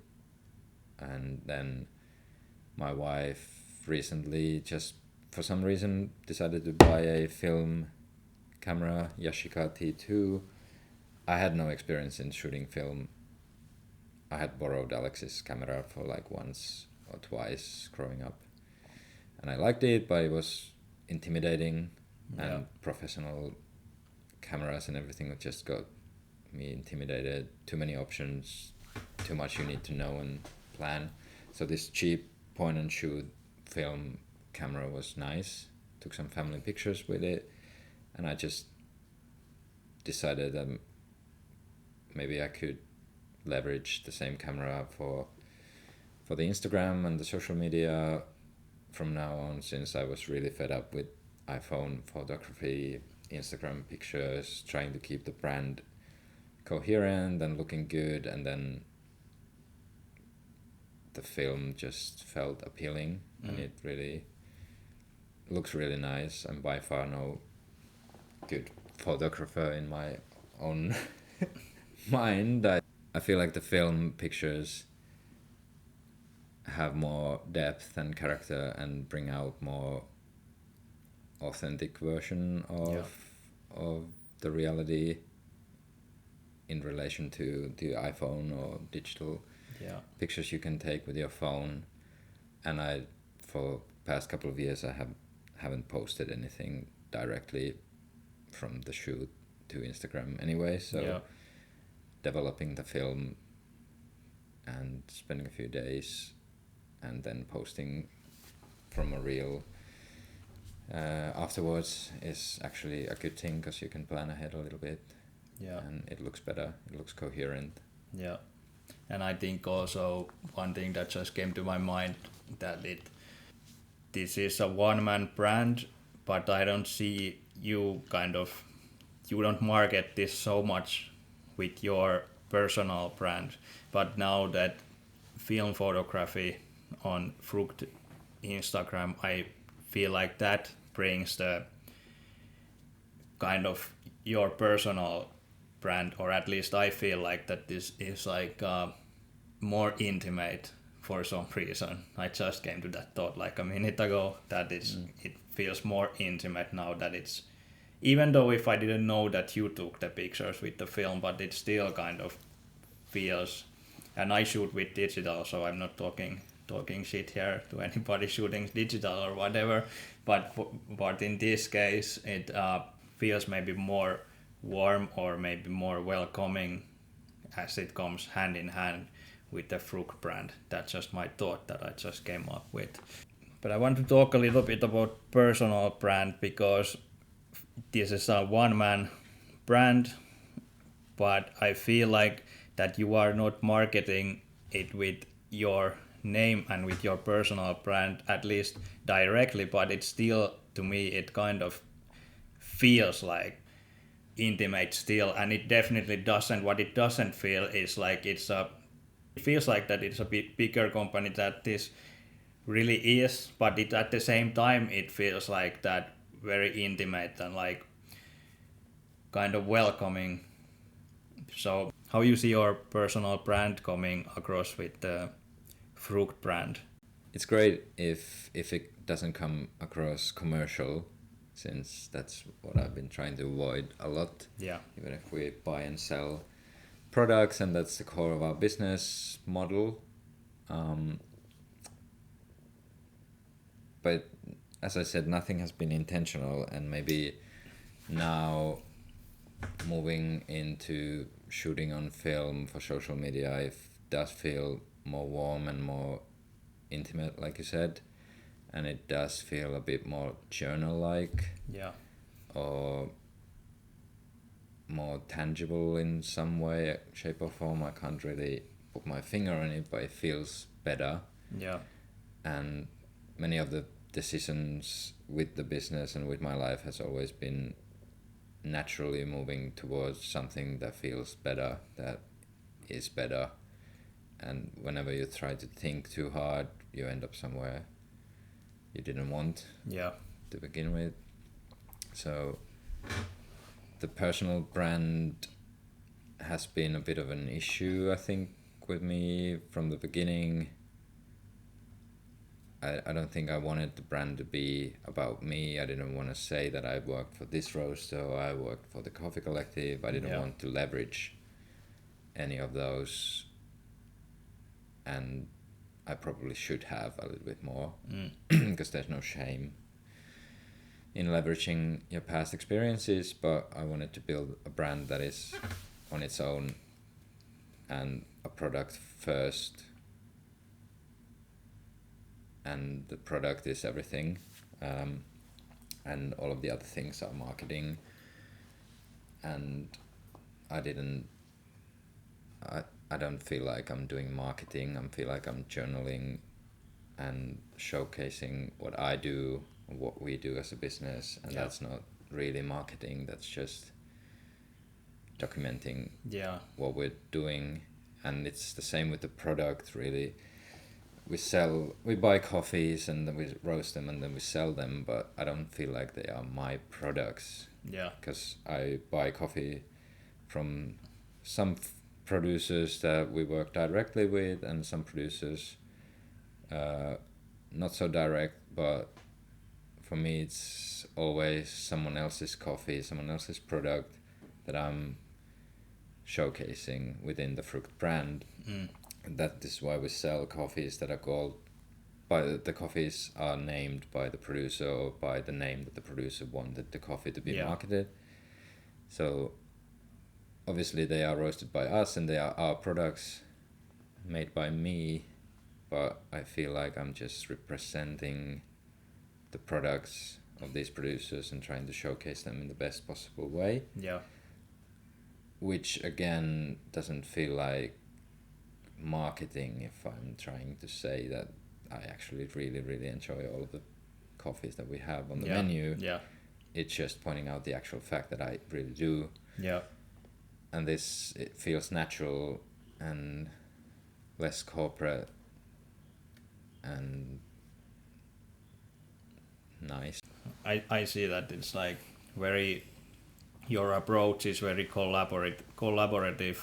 and then my wife recently just for some reason decided to buy a film camera, Yashica T2. I had no experience in shooting film. I had borrowed Alex's camera for like once or twice growing up, and I liked it, but it was intimidating, and professional cameras and everything just got me intimidated. Too many options, too much you need to know and plan. So this cheap point and shoot film camera was nice. Took some family pictures with it, and I just decided I'm maybe I could leverage the same camera for the Instagram and the social media from now on, since I was really fed up with iPhone photography, Instagram pictures, trying to keep the brand coherent and looking good, and then the film just felt appealing and it really looks really nice. I'm by far no good photographer in my own mind. I feel like the film pictures have more depth and character and bring out more authentic version of the reality in relation to the iPhone or digital pictures you can take with your phone. And I, for past couple of years, I haven't posted anything directly from the shoot to Instagram anyway, so developing the film and spending a few days and then posting from a reel afterwards is actually a good thing, because you can plan ahead a little bit and it looks better, it looks coherent. Yeah, and I think also one thing that just came to my mind, that this is a one-man brand, but I don't see you don't market this so much with your personal brand. But now that film photography on Frukt Instagram, I feel like that brings the kind of your personal brand, or at least I feel like that this is like more intimate for some reason. I just came to that thought like a minute ago, that it feels more intimate now, that it's, even though if I didn't know that you took the pictures with the film, but it still kind of feels, and I shoot with digital, so I'm not talking shit here to anybody shooting digital or whatever, but in this case it feels maybe more warm or maybe more welcoming, as it comes hand in hand with the Frukt brand. That's just my thought that I just came up with. But I want to talk a little bit about personal brand, because this is a one-man brand, but I feel like that you are not marketing it with your name and with your personal brand, at least directly, but it's still, to me, it kind of feels like intimate still, and it definitely doesn't, what it doesn't feel is like it feels like that it's a bit bigger company that this really is, but it at the same time it feels like that very intimate and like kind of welcoming. So how you see your personal brand coming across with the Frukt brand? It's great if it doesn't come across commercial, since that's what I've been trying to avoid a lot. Yeah. Even if we buy and sell products, and that's the core of our business model. But as I said, nothing has been intentional, and maybe now moving into shooting on film for social media, it does feel more warm and more intimate, like you said, and it does feel a bit more journal-like, or more tangible in some way, shape or form. I can't really put my finger on it, but it feels better. And many of the decisions with the business and with my life has always been naturally moving towards something that feels better, that is better. And whenever you try to think too hard, you end up somewhere you didn't want to begin with. So the personal brand has been a bit of an issue, I think, with me from the beginning. I don't think I wanted the brand to be about me. I didn't want to say that I worked for this roaster or I worked for the Coffee Collective. I didn't want to leverage any of those, and I probably should have a little bit more, because there's no shame in leveraging your past experiences, but I wanted to build a brand that is on its own and a product first, and the product is everything, and all of the other things are marketing. And I didn't I don't feel like I'm doing marketing. I feel like I'm journaling and showcasing what I do, what we do as a business, and that's not really marketing. That's just documenting what we're doing. And it's the same with the product, really. We buy coffees and then we roast them and then we sell them, but I don't feel like they are my products. Yeah. Because I buy coffee from some producers that we work directly with and some producers not so direct, but for me it's always someone else's coffee, someone else's product that I'm showcasing within the Frukt brand. And that is why we sell coffees that are called the coffees are named by the producer or by the name that the producer wanted the coffee to be marketed. So obviously they are roasted by us and they are our products made by me, but I feel like I'm just representing the products of these producers and trying to showcase them in the best possible way. Yeah. Which again doesn't feel like marketing if I'm trying to say that I actually really, really enjoy all of the coffees that we have on the menu. Yeah. It's just pointing out the actual fact that I really do. Yeah. And it feels natural and less corporate and nice. I see that it's like your approach is very collaborative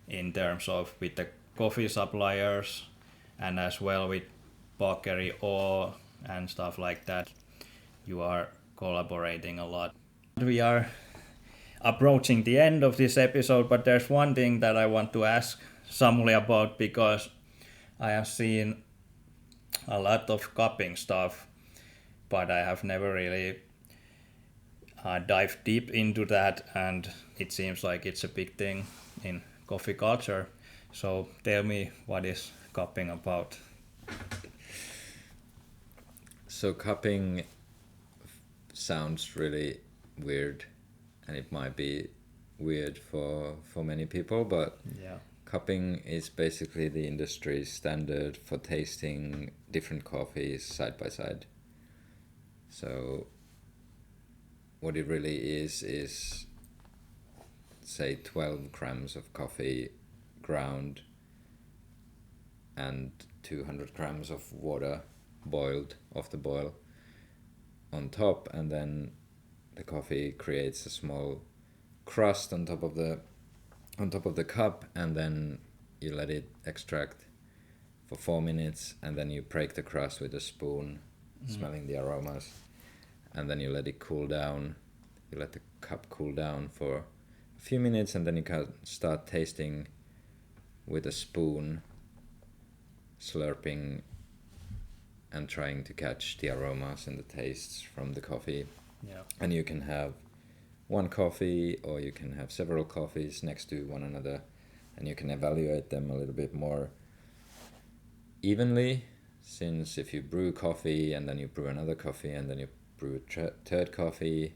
in terms of with the coffee suppliers and as well with bakery or and stuff like that. You are collaborating a lot. We are approaching the end of this episode, but there's one thing that I want to ask Samuli about, because I have seen a lot of cupping stuff, but I have never really dived deep into that, and it seems like it's a big thing in coffee culture. So tell me, what is cupping about? So cupping sounds really weird, and it might be weird for many people, but cupping is basically the industry standard for tasting different coffees side by side. So what it really is say 12 grams of coffee ground and 200 grams of water boiled off the boil on top, and then the coffee creates a small crust on top of the cup, and then you let it extract for 4 minutes, and then you break the crust with a spoon, smelling the aromas, and then you let it cool down. You let the cup cool down for a few minutes, and then you can start tasting with a spoon, slurping and trying to catch the aromas and the tastes from the coffee. Yeah. And you can have one coffee or you can have several coffees next to one another, and you can evaluate them a little bit more evenly, since if you brew coffee and then you brew another coffee and then you brew a third coffee,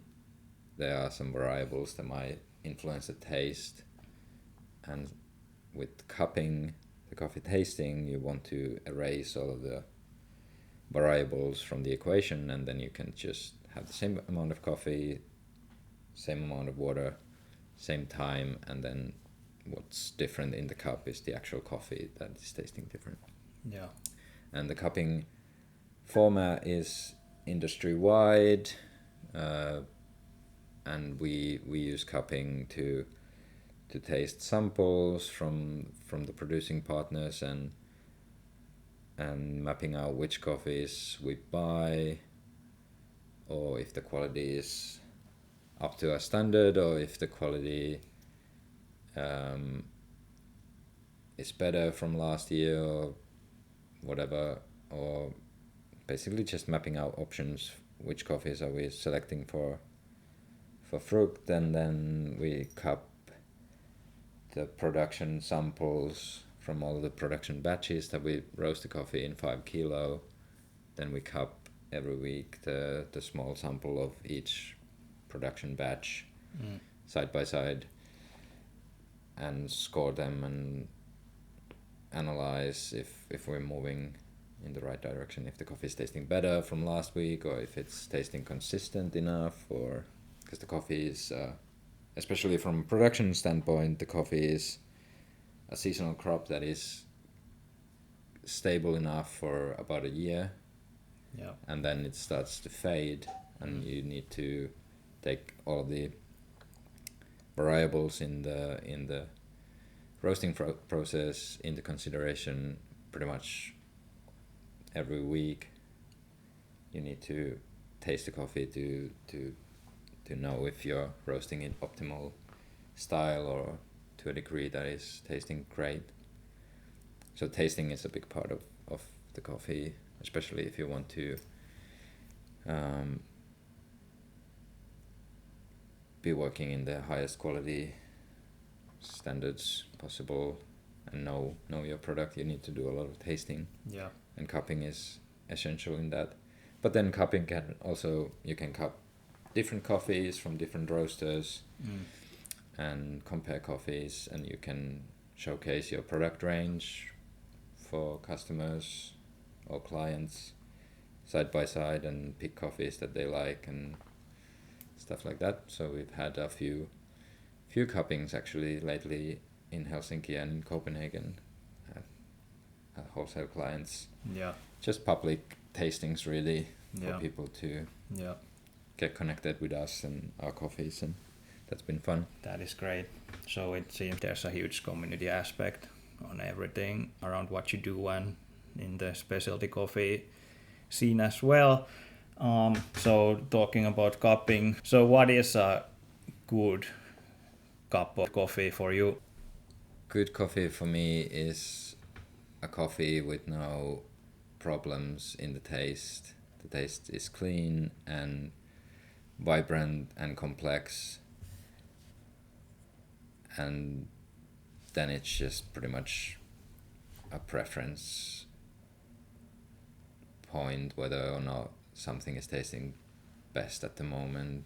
there are some variables that might influence the taste. And with cupping, the coffee tasting, you want to erase all of the variables from the equation, and then you can just have the same amount of coffee, same amount of water, same time, and then what's different in the cup is the actual coffee that is tasting different. Yeah. And the cupping format is industry-wide, and we use cupping to taste samples from the producing partners and mapping out which coffees we buy, or if the quality is up to our standard, or if the quality is better from last year or whatever, or basically just mapping out options, which coffees are we selecting for Frukt, and then we cup the production samples from all the production batches that we roast the coffee in 5 kilo. Then we cup every week the small sample of each production batch side by side. and score them and analyze if we're moving in the right direction, if the coffee is tasting better from last week, or if it's tasting consistent enough, or because the coffee is, especially from a production standpoint, the coffee is a seasonal crop that is stable enough for about a year, and then it starts to fade, and you need to take all of the variables in the roasting process into consideration pretty much every week. You need to taste the coffee to know if you're roasting in optimal style or to a degree that is tasting great. So tasting is a big part of the coffee, especially if you want to be working in the highest quality standards possible and know your product. You need to do a lot of tasting, and cupping is essential in that. But then cupping you can cup different coffees from different roasters and compare coffees, and you can showcase your product range for customers or clients side by side and pick coffees that they like and stuff like that. So we've had a few cuppings actually lately in Helsinki and in Copenhagen at wholesale clients. Just public tastings really for people to get connected with us and our coffees, and that's been fun. That is great. So it seems there's a huge community aspect on everything around what you do and in the specialty coffee scene as well. So talking about cupping, so what is a good cup of coffee for you? Good coffee for me is a coffee with no problems in the taste. The taste is clean and vibrant and complex, and then it's just pretty much a preference point whether or not something is tasting best at the moment.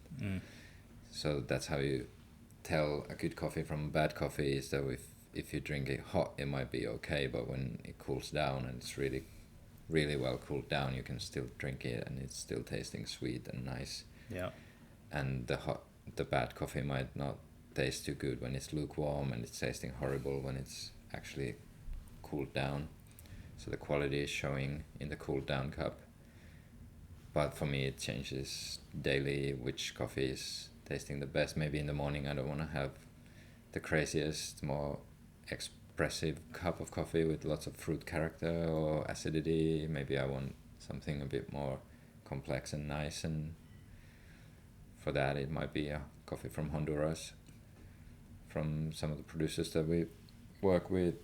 So that's how you tell a good coffee from a bad coffee. Is that if you drink it hot, it might be okay, but when it cools down and it's really really well cooled down, you can still drink it and it's still tasting sweet and nice. And the bad coffee might not taste too good when it's lukewarm, and it's tasting horrible when it's actually cooled down. So the quality is showing in the cooled down cup. But for me it changes daily which coffee is tasting the best. Maybe in the morning I don't want to have the craziest, more expressive cup of coffee with lots of fruit character or acidity. Maybe I want something a bit more complex and nice, and for that it might be a coffee from Honduras, from some of the producers that we work with.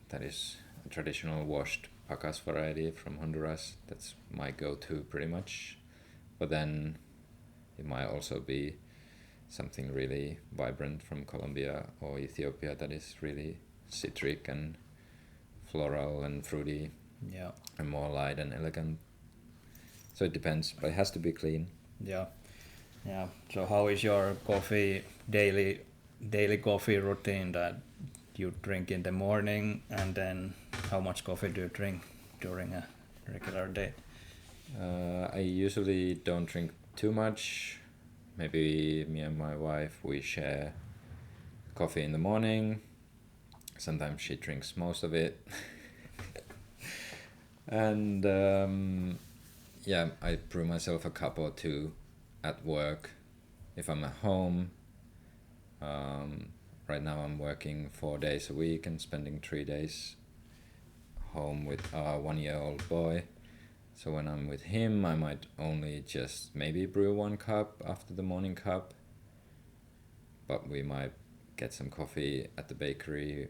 That is a traditional washed Pacas variety from Honduras. That's my go-to pretty much. But then it might also be something really vibrant from Colombia or Ethiopia that is really citric and floral and fruity, and more light and elegant. So it depends, but it has to be clean. So how is your daily coffee routine that you drink in the morning, and then how much coffee do you drink during a regular day? I usually don't drink too much. Maybe me and my wife, we share coffee in the morning. Sometimes she drinks most of it. And I brew myself a cup or two at work if I'm at home. Right now I'm working 4 days a week and spending 3 days home with our 1-year-old boy. So when I'm with him, I might only just maybe brew 1 cup after the morning cup. But we might get some coffee at the bakery.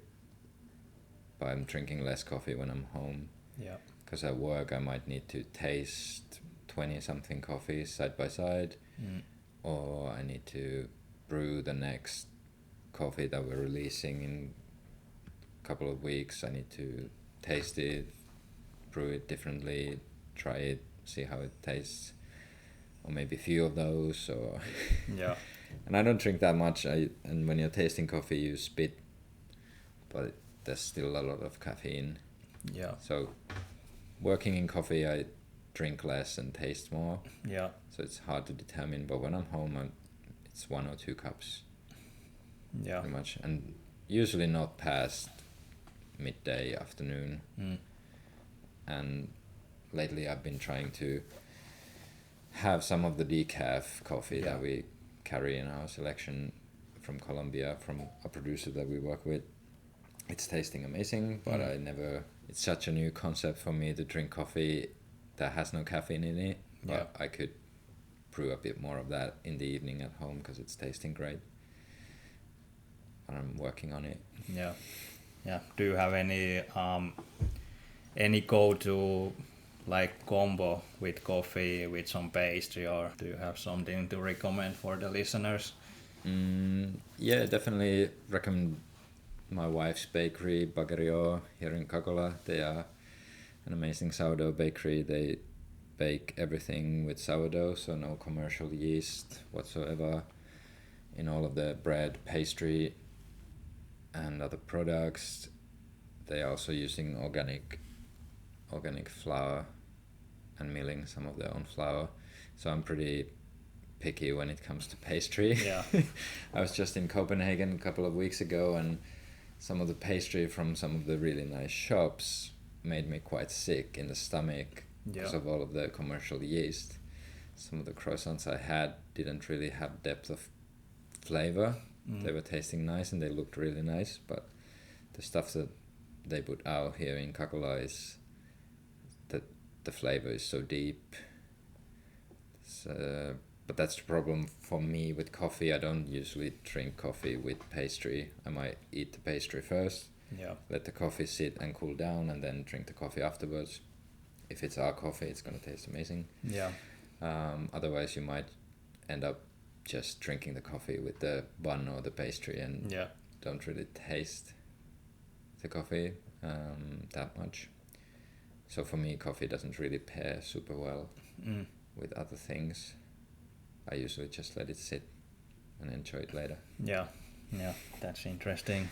But I'm drinking less coffee when I'm home. Because at work I might need to taste 20-something coffees side by side. Or I need to brew the next coffee that we're releasing in a couple of weeks. I need to taste it, brew it differently, try it, see how it tastes, or maybe a few of those, or And I don't drink that much. And when you're tasting coffee, you spit, but there's still a lot of caffeine. Yeah. So working in coffee, I drink less and taste more. Yeah. So it's hard to determine. But when I'm home, it's 1 or 2 cups. Yeah. Pretty much, and usually not past midday, afternoon. And lately I've been trying to have some of the decaf coffee that we carry in our selection from Colombia, from a producer that we work with. It's tasting amazing, but it's such a new concept for me to drink coffee that has no caffeine in it. But I could brew a bit more of that in the evening at home because it's tasting great. I'm working on it. Yeah. Do you have any go-to like combo with coffee with some pastry, or do you have something to recommend for the listeners? Yeah, definitely recommend my wife's bakery, Bagerio, here in Kakola. They are an amazing sourdough bakery. They bake everything with sourdough, so no commercial yeast whatsoever in all of the bread, pastry, and other products. They are also using organic flour and milling some of their own flour. So I'm pretty picky when it comes to pastry. Yeah. I was just in Copenhagen a couple of weeks ago, and some of the pastry from some of the really nice shops made me quite sick in the stomach because of all of the commercial yeast. Some of the croissants I had didn't really have depth of flavor. They were tasting nice and they looked really nice, but the stuff that they put out here in Kakola is that the flavor is so deep. But that's the problem for me with coffee. I don't usually drink coffee with pastry. I might eat the pastry first, let the coffee sit and cool down, and then drink the coffee afterwards. If it's our coffee, it's going to taste amazing. Otherwise, you might end up just drinking the coffee with the bun or the pastry and don't really taste the coffee that much. So for me, coffee doesn't really pair super well with other things. I usually just let it sit and enjoy it later. Yeah, That's interesting.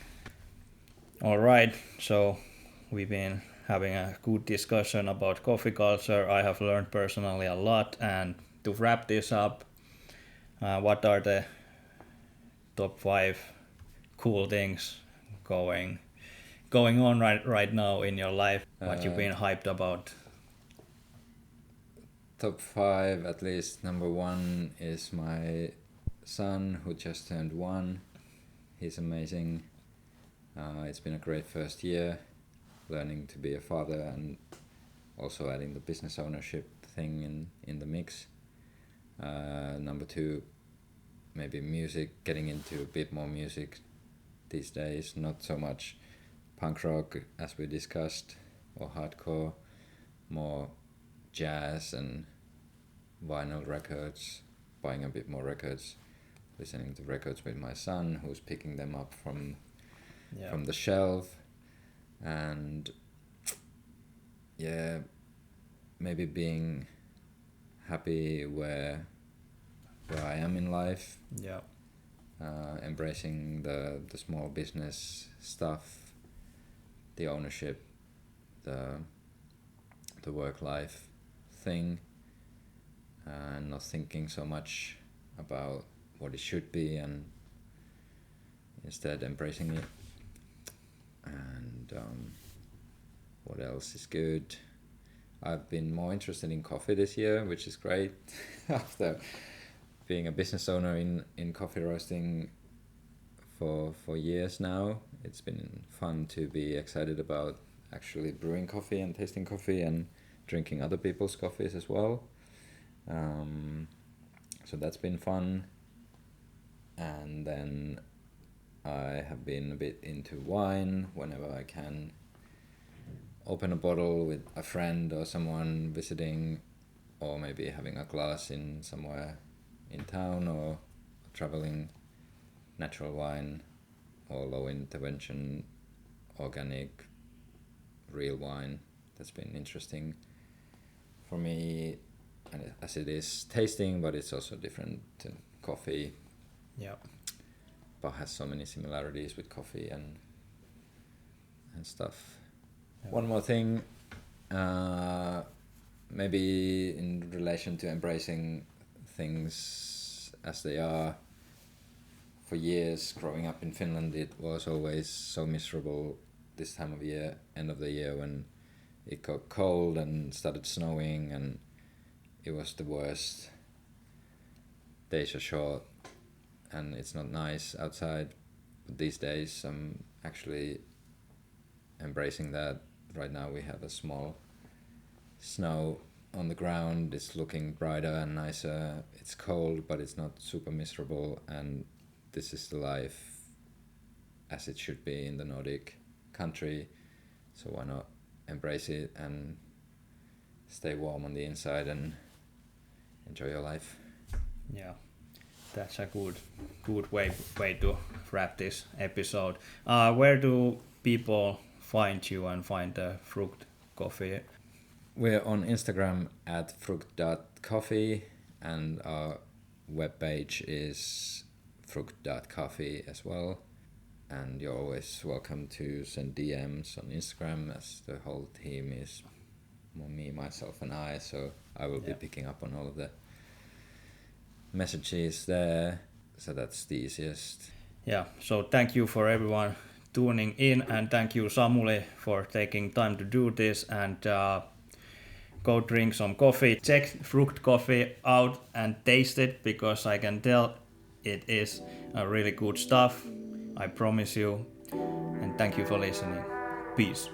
All right, so we've been having a good discussion about coffee culture. I have learned personally a lot, and to wrap this up, what are the top 5 cool things going on right now in your life? What you've been hyped about? Top 5, at least number 1 is my son who just turned 1. He's amazing. It's been a great first year learning to be a father and also adding the business ownership thing in the mix. Number 2, maybe music, getting into a bit more music these days, not so much punk rock as we discussed or hardcore, more jazz and vinyl records, buying a bit more records, listening to records with my son who's picking them up from the shelf, and maybe being happy where I am in life, embracing the small business stuff, the ownership, the work-life thing, and not thinking so much about what it should be and instead embracing it. And what else is good? I've been more interested in coffee this year, which is great. After being a business owner in coffee roasting for years now, it's been fun to be excited about actually brewing coffee and tasting coffee and drinking other people's coffees as well. So that's been fun. And then I have been a bit into wine whenever I can. Open a bottle with a friend or someone visiting, or maybe having a glass in somewhere in town, or traveling, natural wine or low intervention, organic, real wine. That's been interesting for me, and as it is tasting, but it's also different to coffee. Yeah. But has so many similarities with coffee and stuff. Yeah. One more thing, maybe in relation to embracing things as they are. For years, growing up in Finland, it was always so miserable this time of year, end of the year, when it got cold and started snowing, and it was the worst. Days are short, and it's not nice outside. But these days, I'm actually embracing that. Right now, we have a small snow on the ground. It's looking brighter and nicer. It's cold, but it's not super miserable, and this is the life as it should be in the Nordic country. So why not embrace it and stay warm on the inside and enjoy your life? Yeah, that's a good way to wrap this episode. Where do people find you and find the Frukt Coffee? We're on Instagram at frukt.coffee, and our webpage is frukt.coffee as well. And you're always welcome to send DMs on Instagram, as the whole team is me, myself, and I. So I will be picking up on all of the messages there. So that's the easiest. Yeah, so thank you for everyone tuning in, and thank you, Samuli, for taking time to do this. And go drink some coffee. Check Frukt Coffee out and taste it, because I can tell it is a really good stuff. I promise you. And thank you for listening. Peace.